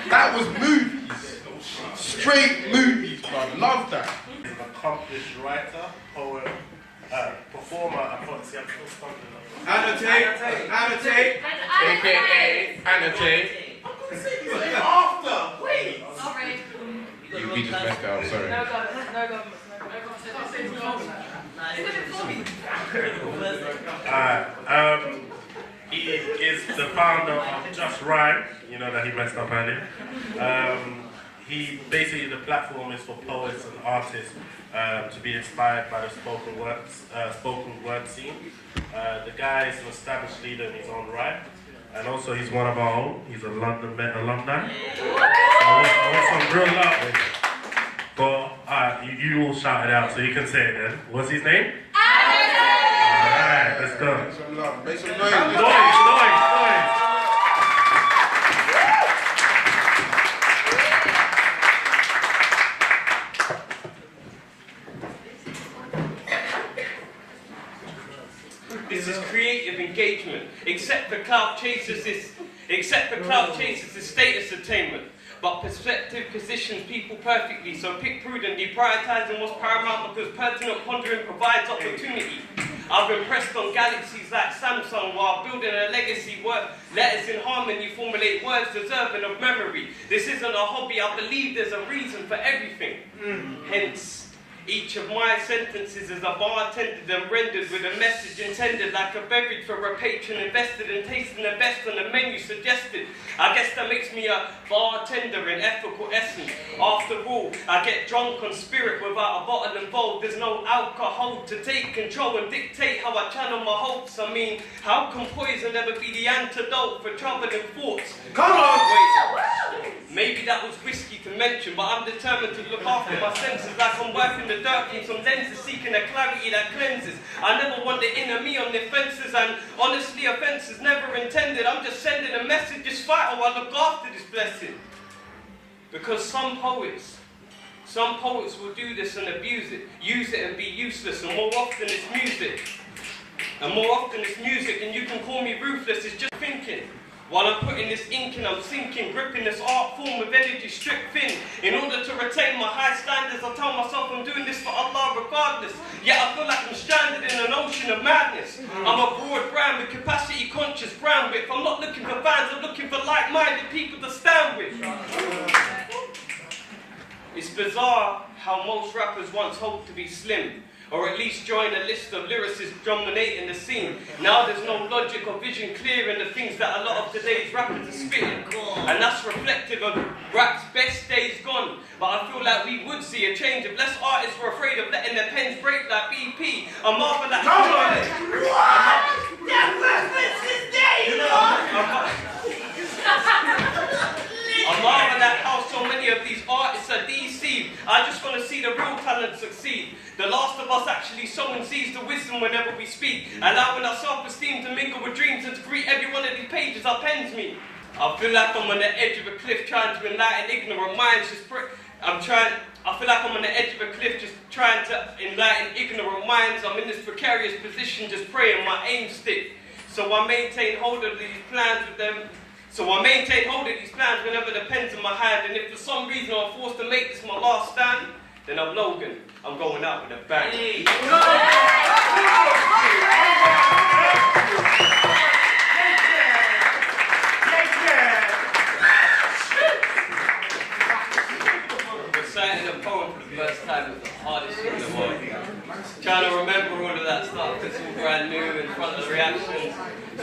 Speaker 2: That was movies. Straight movies, man. Love that.
Speaker 3: He's an accomplished writer, poet, performer. I can't see, I'm still stumbling.
Speaker 2: Annotate. AKA Annotate.
Speaker 3: After! Wait!
Speaker 4: Sorry.
Speaker 2: We just messed up, sorry.
Speaker 4: No government. No government.
Speaker 3: He is the founder of Just Rhyme. You know that he messed up earlier. He basically, the platform is for poets and artists to be inspired by the spoken word scene. The guy is an established leader in his own right, and also he's one of our own. He's a London Met alumni. I want some real love. But you all shout it out, so you can say it then. What's his name? Alright, let's go.
Speaker 2: Make some love. Make some noise.
Speaker 3: Noise.
Speaker 12: This is creative engagement. Except for clout chasers, this status attainment. But perspective positions people perfectly, so pick prudently, prioritizing what's paramount because pertinent pondering provides opportunity. I've impressed on galaxies like Samsung while building a legacy. Letters in harmony formulate words deserving of memory. This isn't a hobby, I believe there's a reason for everything. Hence, each of my sentences is a bartended and rendered with a message intended like a beverage for a patron invested in tasting the best on the menu suggested. I guess that makes me a bartender in ethical essence. After all, I get drunk on spirit without a bottle involved. There's no alcohol to take control and dictate how I channel my hopes. I mean, how can poison ever be the antidote for troubling thoughts?
Speaker 2: Come on!
Speaker 12: Wait, maybe that was risky to mention, but I'm determined to look after my senses like I'm wiping the dirt from some lenses, seeking a clarity that cleanses. I never want the inner me on the fences, and honestly, offense is never intended. I'm just sending a message, just fight or I look after this blessing. Because some poets will do this and abuse it, use it and be useless, and more often it's music. And more often it's music, and you can call me ruthless, it's just thinking. While I'm putting this ink in, I'm sinking, gripping this art form with energy stripped thin. In order to retain my high standards, I tell myself I'm doing this for Allah regardless. Yet I feel like I'm stranded in an ocean of madness. I'm a broad brand with capacity conscious brand width. I'm not looking for fans, I'm looking for like-minded people to stand with. It's bizarre how most rappers once hoped to be slim, or at least join a list of lyricists dominating the scene. Now there's no logic or vision clear in the things that a lot of today's rappers are spitting. And that's reflective of rap's best days gone. But I feel like we would see a change if less artists were afraid of letting their pens break like BP. A marvel that...
Speaker 2: Come on!
Speaker 11: What? That reference is there, you know?
Speaker 12: I marvel at how so many of these artists are deceived. I just want to see the real talent succeed. The last of us actually sow and sees the wisdom whenever we speak, allowing our self-esteem to mingle with dreams and to greet every one of these pages our pens meet. I feel like I'm on the edge of a cliff trying to enlighten ignorant minds. I feel like I'm on the edge of a cliff just trying to enlighten ignorant minds. I'm in this precarious position just praying my aim stick. So I maintain hold of these plans with them. Whenever the pen's in my hand. And if for some reason I'm forced to make this my last stand, then I'm Logan. I'm going out with a bang. Hey. Reciting a poem for the first time was the hardest thing in the world. Trying to remember all of that stuff, it's all brand new in front of the reactions.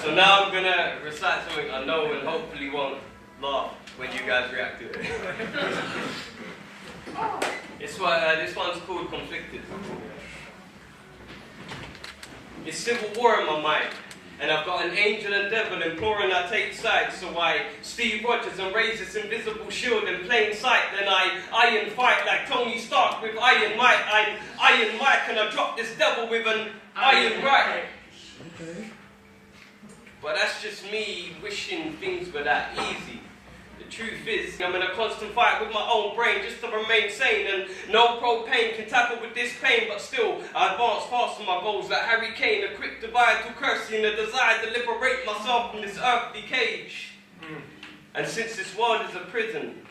Speaker 12: So now I'm gonna recite something I know and hopefully won't laugh when you guys react to it. This one's called Conflicted. It's civil war in my mind. And I've got an angel and devil imploring I take sides. So I Steve Rogers and raise this invisible shield in plain sight. Then I iron fight like Tony Stark with Iron Mike. I'm Iron Mike and I drop this devil with an iron right. Okay. But that's just me wishing things were that easy. The truth is, I'm in a constant fight with my own brain just to remain sane, and no propane can tackle with this pain, but still I advance past my goals like Harry Kane, a quick divide to cursing and a desire to liberate myself from this earthly cage. And since this world is a prison,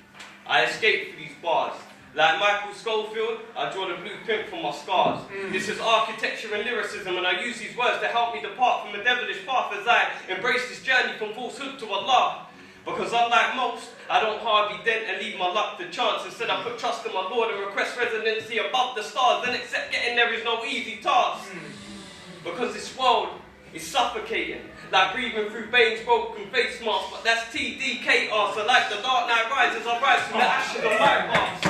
Speaker 12: I escape through these bars. Like Michael Schofield, I draw the blueprint from my scars. This is architecture and lyricism, and I use these words to help me depart from a devilish path as I embrace this journey from falsehood to Allah. Because unlike most, I don't hardly dent and leave my luck to chance. Instead, I put trust in my Lord and request residency above the stars. Then accept getting there is no easy task. Because this world is suffocating. Like breathing through veins, broken face masks. But that's TDKR. So like the dark night rises, I rise from the ashes of my past.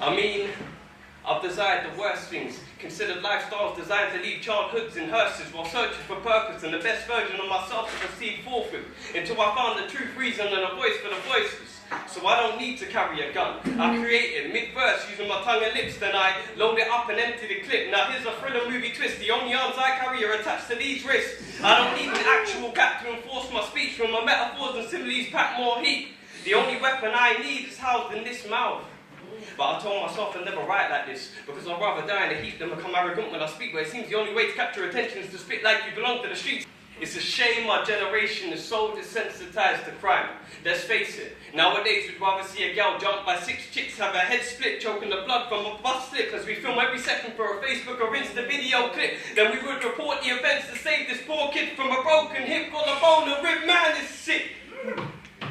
Speaker 12: I mean, I've desired the worst things. Considered lifestyles designed to leave childhoods in hearses while searching for purpose and the best version of myself to proceed forthwith until I found the truth, reason and a voice for the voiceless. So I don't need to carry a gun. I created mid-verse using my tongue and lips, then I load it up and empty the clip. Now here's a thriller movie twist. The only arms I carry are attached to these wrists. I don't need an actual gap to enforce my speech when my metaphors and similes pack more heat. The only weapon I need is housed in this mouth. But I told myself I'd never write like this, because I'd rather die in a heap than become arrogant when I speak, but it seems the only way to capture attention is to spit like you belong to the streets. It's a shame our generation is so desensitized to crime. Let's face it, nowadays we'd rather see a gal jump by 6 chicks, have her head split, choking the blood from a bus slip as we film every second for a Facebook or Insta video clip. Then we would report the events to save this poor kid from a broken hip, collarbone, a rib, man is sick.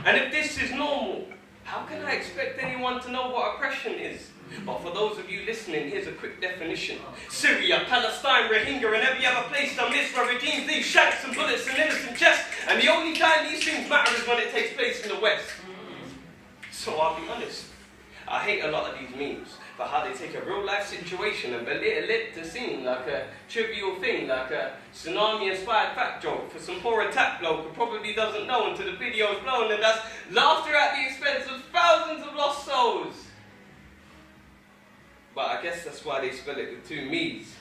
Speaker 12: And if this is normal, how can I expect anyone to know what oppression is? But for those of you listening, here's a quick definition. Syria, Palestine, Rohingya, and every other place on this where regimes leave shanks and bullets and innocent chests. And the only time these things matter is when it takes place in the West. So I'll be honest, I hate a lot of these memes for how they take a real life situation and belittle it to seem like a trivial thing, like a tsunami-inspired fact joke for some poor attack bloke who probably doesn't know until the video's blown, and that's laughter at the expense of thousands of lost souls. But I guess that's why they spell it with 2 me's,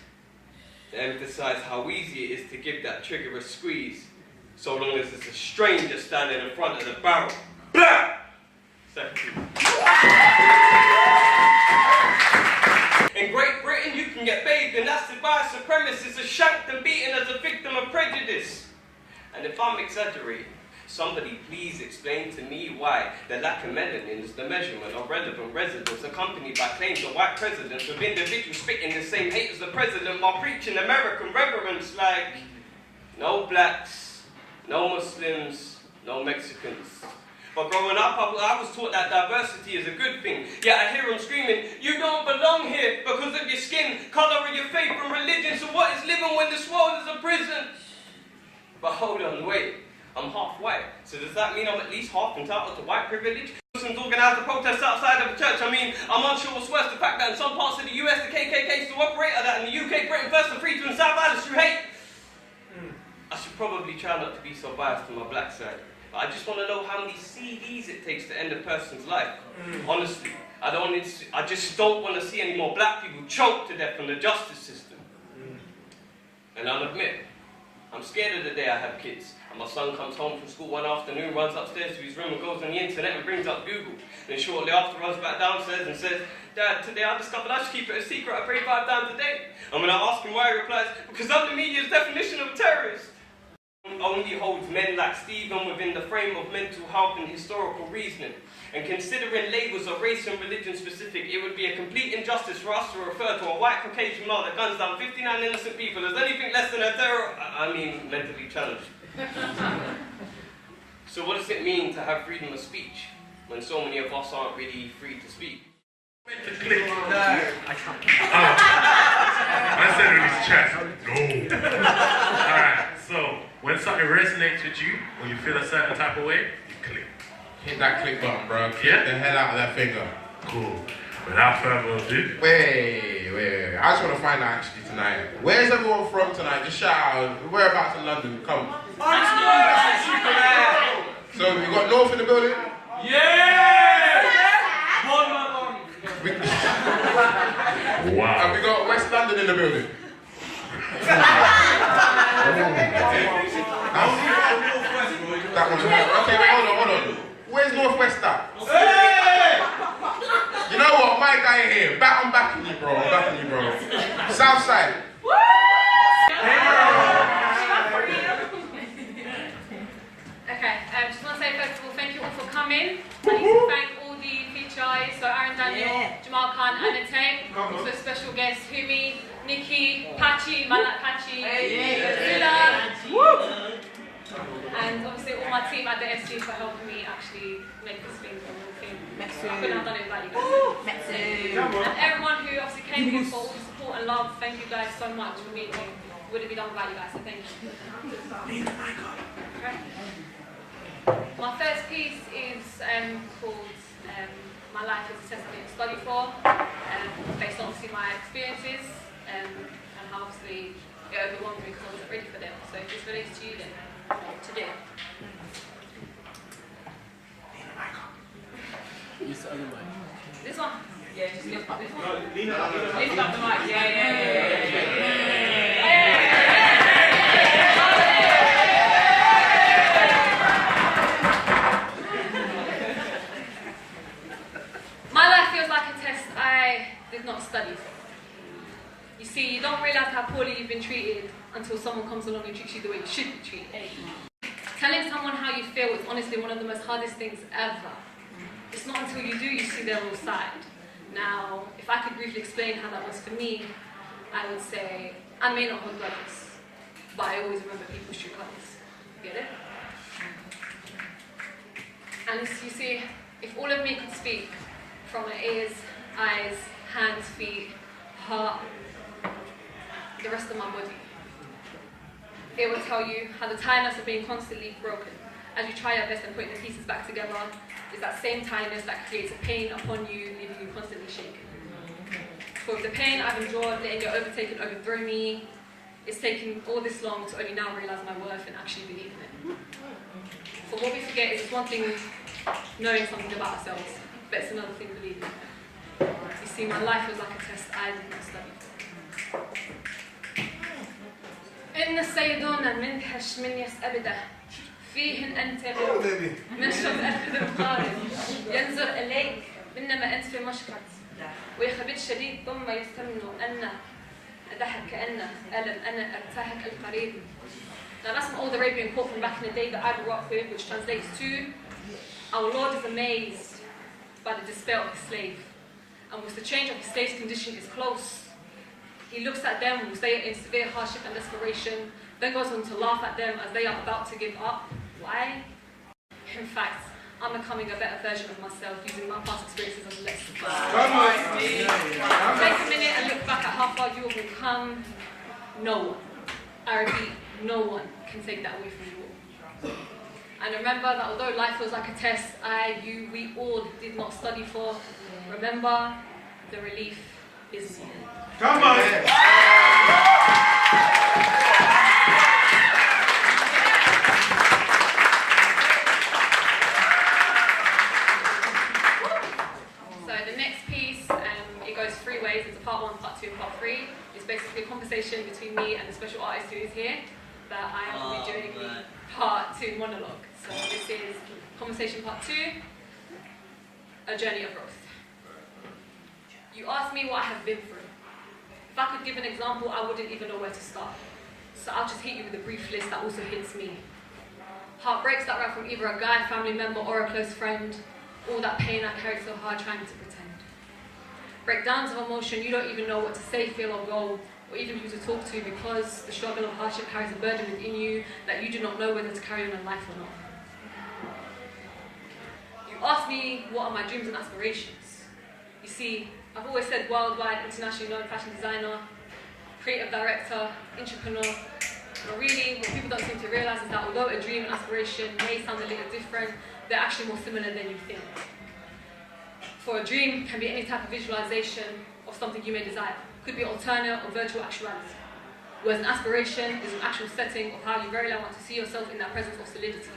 Speaker 12: to emphasize how easy it is to give that trigger a squeeze, so long as it's a stranger standing in front of the barrel. Blah! Thank you. In Great Britain, you can get bathed in acid by a supremacist, as shanked and beaten as a victim of prejudice. And if I'm exaggerating, somebody please explain to me why the lack of melanin is the measurement of relevant residents, accompanied by claims of white presidents, with individuals spitting the same hate as the president while preaching American reverence like no blacks, no Muslims, no Mexicans. But growing up, I was taught that diversity is a good thing. Yet I hear them screaming, you don't belong here because of your skin, colour, or your faith and religion. So what is living when this world is a prison? But hold on, wait. I'm half white. So does that mean I'm at least half entitled to white privilege? Muslims organised a protest outside of the church. I mean, I'm unsure what's worse, the fact that in some parts of the US, the KKK still operate, or that in the UK, Britain first and free to in South Island through hate. I should probably try not to be so biased to my black side. But I just want to know how many CDs it takes to end a person's life. Honestly, I just don't want to see any more black people choked to death in the justice system. And I'll admit, I'm scared of the day I have kids. And my son comes home from school one afternoon, runs upstairs to his room and goes on the internet and brings up Google. Then shortly after runs back downstairs and says, Dad, today I discovered I should keep it a secret. I pray 5 times a day. And when I ask him why, he replies, because I'm the media's definition of a terrorist. Only holds men like Stephen within the frame of mental health and historical reasoning. And considering labels of race and religion specific, it would be a complete injustice for us to refer to a white Caucasian male that guns down 59 innocent people as anything less than a mentally challenged. So what does it mean to have freedom of speech when so many of us aren't really free to speak?
Speaker 3: I said in his chest, no. Alright, so when something resonates with you, or you feel a certain type of way, you click.
Speaker 2: Hit that click button, bro. Get the hell out of that finger.
Speaker 3: Cool. Without further ado.
Speaker 2: Wait. I just want to find out actually tonight. Where's everyone from tonight? Just shout out. Whereabouts in London? Come. So we got North in the building?
Speaker 12: Yeah!
Speaker 3: Wow.
Speaker 2: And we got West London in the building. That one. Okay, wait, hold on. Where's Northwest at? You know what? My guy here. I'm backing you, bro. South side.
Speaker 4: Okay, just want to say first of all, thank you all for coming. I need to thank all the feature artists, so Aaron Daniel, Jamal Khan, Annotate, also special guests Humi, Nikki, Pachi, Malak Pachi, Zilla, and obviously all my team at the SC for helping me actually make this thing a real thing. I couldn't have done it without you guys. And everyone who obviously came here for all the support and love, thank you guys so much for being here. Wouldn't be done without you guys, so thank you. Okay. My first piece is called My Life is a Test I Didn't Study For, based on obviously my experiences and how obviously it overwhelmed me because I wasn't ready for them. So if this relates to you, then to do.
Speaker 5: Use the other mic.
Speaker 4: This one? Yeah, just lift up this one.
Speaker 5: Lift up the mic.
Speaker 4: Lift up the mic, yeah. My life feels like a test I did not study for. You see, you don't realise how poorly you've been treated until someone comes along and treats you the way you should be treated. Telling someone how you feel is honestly one of the most hardest things ever. It's not until you do you see their real side. Now, if I could briefly explain how that was for me, I would say, I may not hold grudges, but I always remember people's true colours. Get it? And you see, if all of me could speak, from my ears, eyes, hands, feet, heart, the rest of my body, it will tell you how the tiredness of being constantly broken, as you try your best and putting the pieces back together, is that same tiredness that creates a pain upon you, leaving you constantly shaken. For the pain I've endured, letting it overtake and overthrow me, it's taken all this long to only now realise my worth and actually believe in it. For what we forget is it's one thing knowing something about ourselves, but it's another thing believing it. You see, my life was like a test I did not study for. إن الصيدون منهش من يسأبده فيهن أنت من شوف أخذ القارب ينظر إليك إنما أنت في مشقت ويخبط شديد ثم يستمن أن أضحك كأن ألم أنا أرتاحك القريب. Now that's an old Arabian quote from back in the day that I grew up with, which translates to, our Lord is amazed by the despair of his slave, and with the change of his slave's condition is close. He looks at them who stay in severe hardship and desperation, then goes on to laugh at them as they are about to give up. Why? In fact, I'm becoming a better version of myself using my past experiences as a lesson. Take a minute and look back at how far you have come. No one, I repeat, no one can take that away from you all. And remember that although life feels like a test we all did not study for, remember, the relief is near.
Speaker 2: Come on!
Speaker 4: So the next conversation between me and the special artist who is here, that I am doing the part 2 monologue. So this is conversation part 2, a journey of growth. You asked me what I have been through. If I could give an example, I wouldn't even know where to start. So I'll just hit you with a brief list that also hits me. Heartbreaks that ran from either a guy, family member, or a close friend. All that pain I carried so hard trying to pretend. Breakdowns of emotion, you don't even know what to say, feel, or go, or even who to talk to, because the struggle of hardship carries a burden within you that you do not know whether to carry on in life or not. You asked me what are my dreams and aspirations. You see, I've always said worldwide, internationally known fashion designer, creative director, entrepreneur. But really, what people don't seem to realise is that although a dream and aspiration may sound a little different, they're actually more similar than you think. For a dream can be any type of visualization of something you may desire. Could be alternate or virtual actuality. Whereas an aspiration is an actual setting of how you very well want to see yourself in that presence of solidity.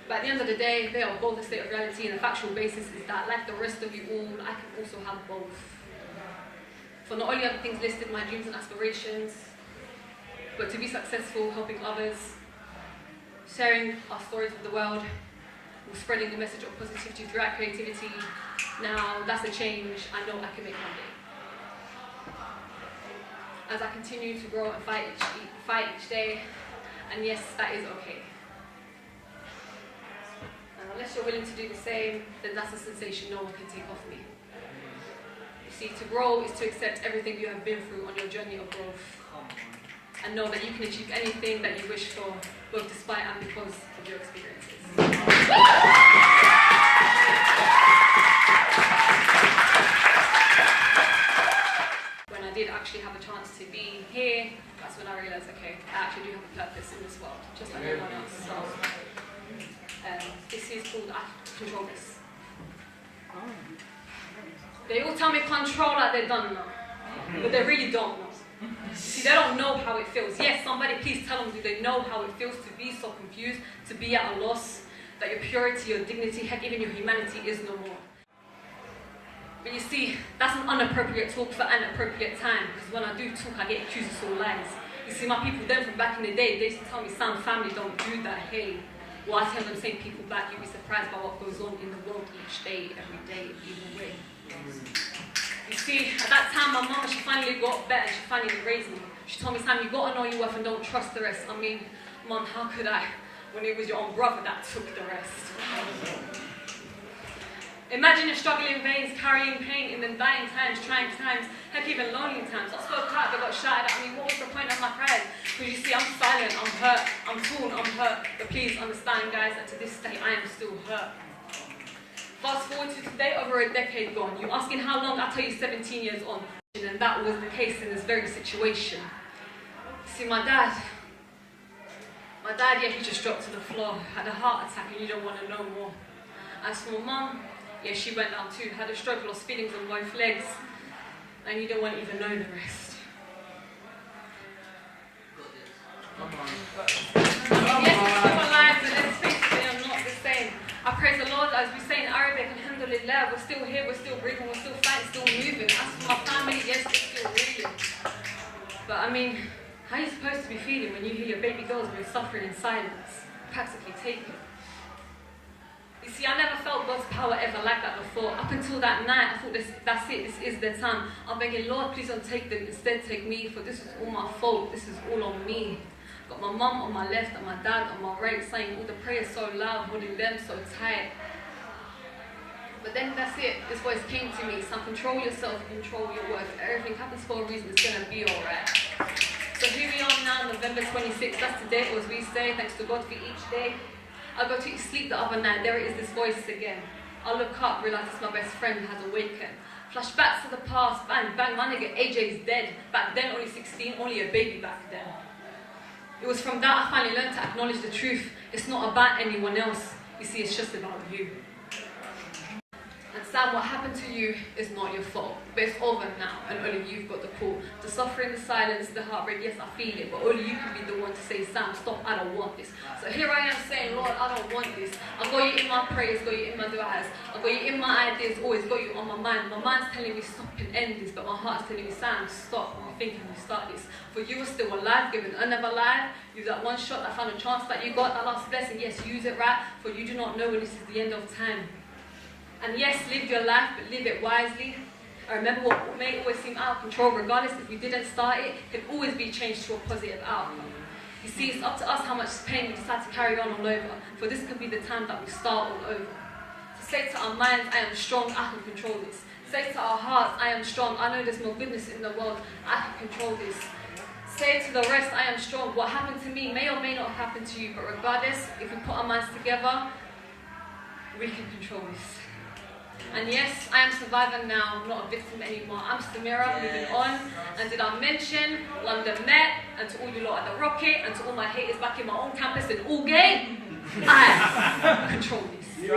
Speaker 4: But at the end of the day, they are both a state of reality, and the factual basis is that, like the rest of you all, I can also have both. For not only are the things listed my dreams and aspirations, but to be successful, helping others, sharing our stories with the world, or spreading the message of positivity throughout creativity. Now, that's a change I know I can make one day. As I continue to grow and fight each day, and yes, that is okay. And unless you're willing to do the same, then that's a sensation no one can take off me. You see, to grow is to accept everything you have been through on your journey of growth, and know that you can achieve anything that you wish for, both despite and because of your experiences. When I did actually have a chance to be here, that's when I realised, okay, I actually do have a purpose in this world, just like everyone else. So, this is called I Control This. They all tell me control like they don't know, but they really don't know. See, they don't know how it feels. Yes, somebody please tell them, do they know how it feels to be so confused, to be at a loss, that your purity, your dignity, heck, even your humanity is no more. But you see, that's an inappropriate talk for an appropriate time, because when I do talk, I get accused of all lies. You see, my people then from back in the day, they used to tell me, Sam, family, don't do that, hey. Well, I tell them same people back, you'd be surprised by what goes on in the world each day, every day, either way. You see, at that time, my mama, she finally got better. She finally raised me. She told me, Sam, you got to know your worth and don't trust the rest. I mean, Mom, how could I, when it was your own brother that took the rest? Imagine your struggling veins, carrying pain in the dying times, trying times, heck, even lonely times. I spoke out, they got shouted at me. What was the point of my prayers? Because you see, I'm silent, I'm hurt, I'm torn, I'm hurt. But please understand, guys, that to this day, I am still hurt. Fast forward to today, over a decade gone. You're asking how long? I'll tell you 17 years on. And that was the case in this very situation. See, my dad, yeah, he just dropped to the floor, had a heart attack, and you don't want to know more. As for my mum, yeah, she went down too, had a stroke, lost feelings on both legs, and you don't want to even know the rest. Yes, we still alive, but let's face it, they are not the same. I praise the Lord, as we say in Arabic, alhamdulillah, we're still here, we're still breathing, we're still fighting, still moving. As for my family, yes, they're still reeling. But I mean, how are you supposed to be feeling when you hear your baby girls being suffering in silence, practically taken? You see, I never felt God's power ever like that before. Up until that night, I thought, that's it, this is the time. I'm begging, Lord, please don't take them, instead take me, for this is all my fault, this is all on me. Got my mum on my left and my dad on my right, saying all the prayers so loud, holding them so tight. But then that's it, this voice came to me, son, control yourself, control your words. Everything happens for a reason, it's gonna be alright. So here we are now, November 26th, that's the date, as we say, thanks to God for each day. I go to sleep the other night, there it is, this voice again. I look up, realise it's my best friend who has awakened. Flashbacks to the past, bang, bang, my nigga AJ's dead. Back then, only 16, only a baby back then. It was from that I finally learned to acknowledge the truth. It's not about anyone else. You see, it's just about you. And Sam, what happened to you is not your fault, but it's over now, and only you've got the call. The suffering, the silence, the heartbreak, yes, I feel it, but only you can be the one to say, Sam, stop, I don't want this. So here I am saying, Lord, I don't want this. I got you in my prayers, got you in my du'as, I got you in my ideas, always got you on my mind. My mind's telling me stop and end this, but my heart's telling me, Sam, stop, I'm thinking you start this. For you are still alive, given another life. Use that one shot, that final chance that you got, that last blessing, yes, use it right, for you do not know when this is the end of time. And yes, live your life, but live it wisely. I remember what may always seem out of control, regardless if you didn't start it, can always be changed to a positive outcome. You see, it's up to us how much pain we decide to carry on all over, for this could be the time that we start all over. So say to our minds, I am strong, I can control this. Say to our hearts, I am strong, I know there's more goodness in the world, I can control this. Say to the rest, I am strong, what happened to me may or may not have happened to you, but regardless, if we put our minds together, we can control this. And yes, I am survivor now, not a victim anymore. I'm Samira, moving on. And did I mention London Met, and to all you lot at the Rocket, and to all my haters back in my own campus in Allgate, I control this.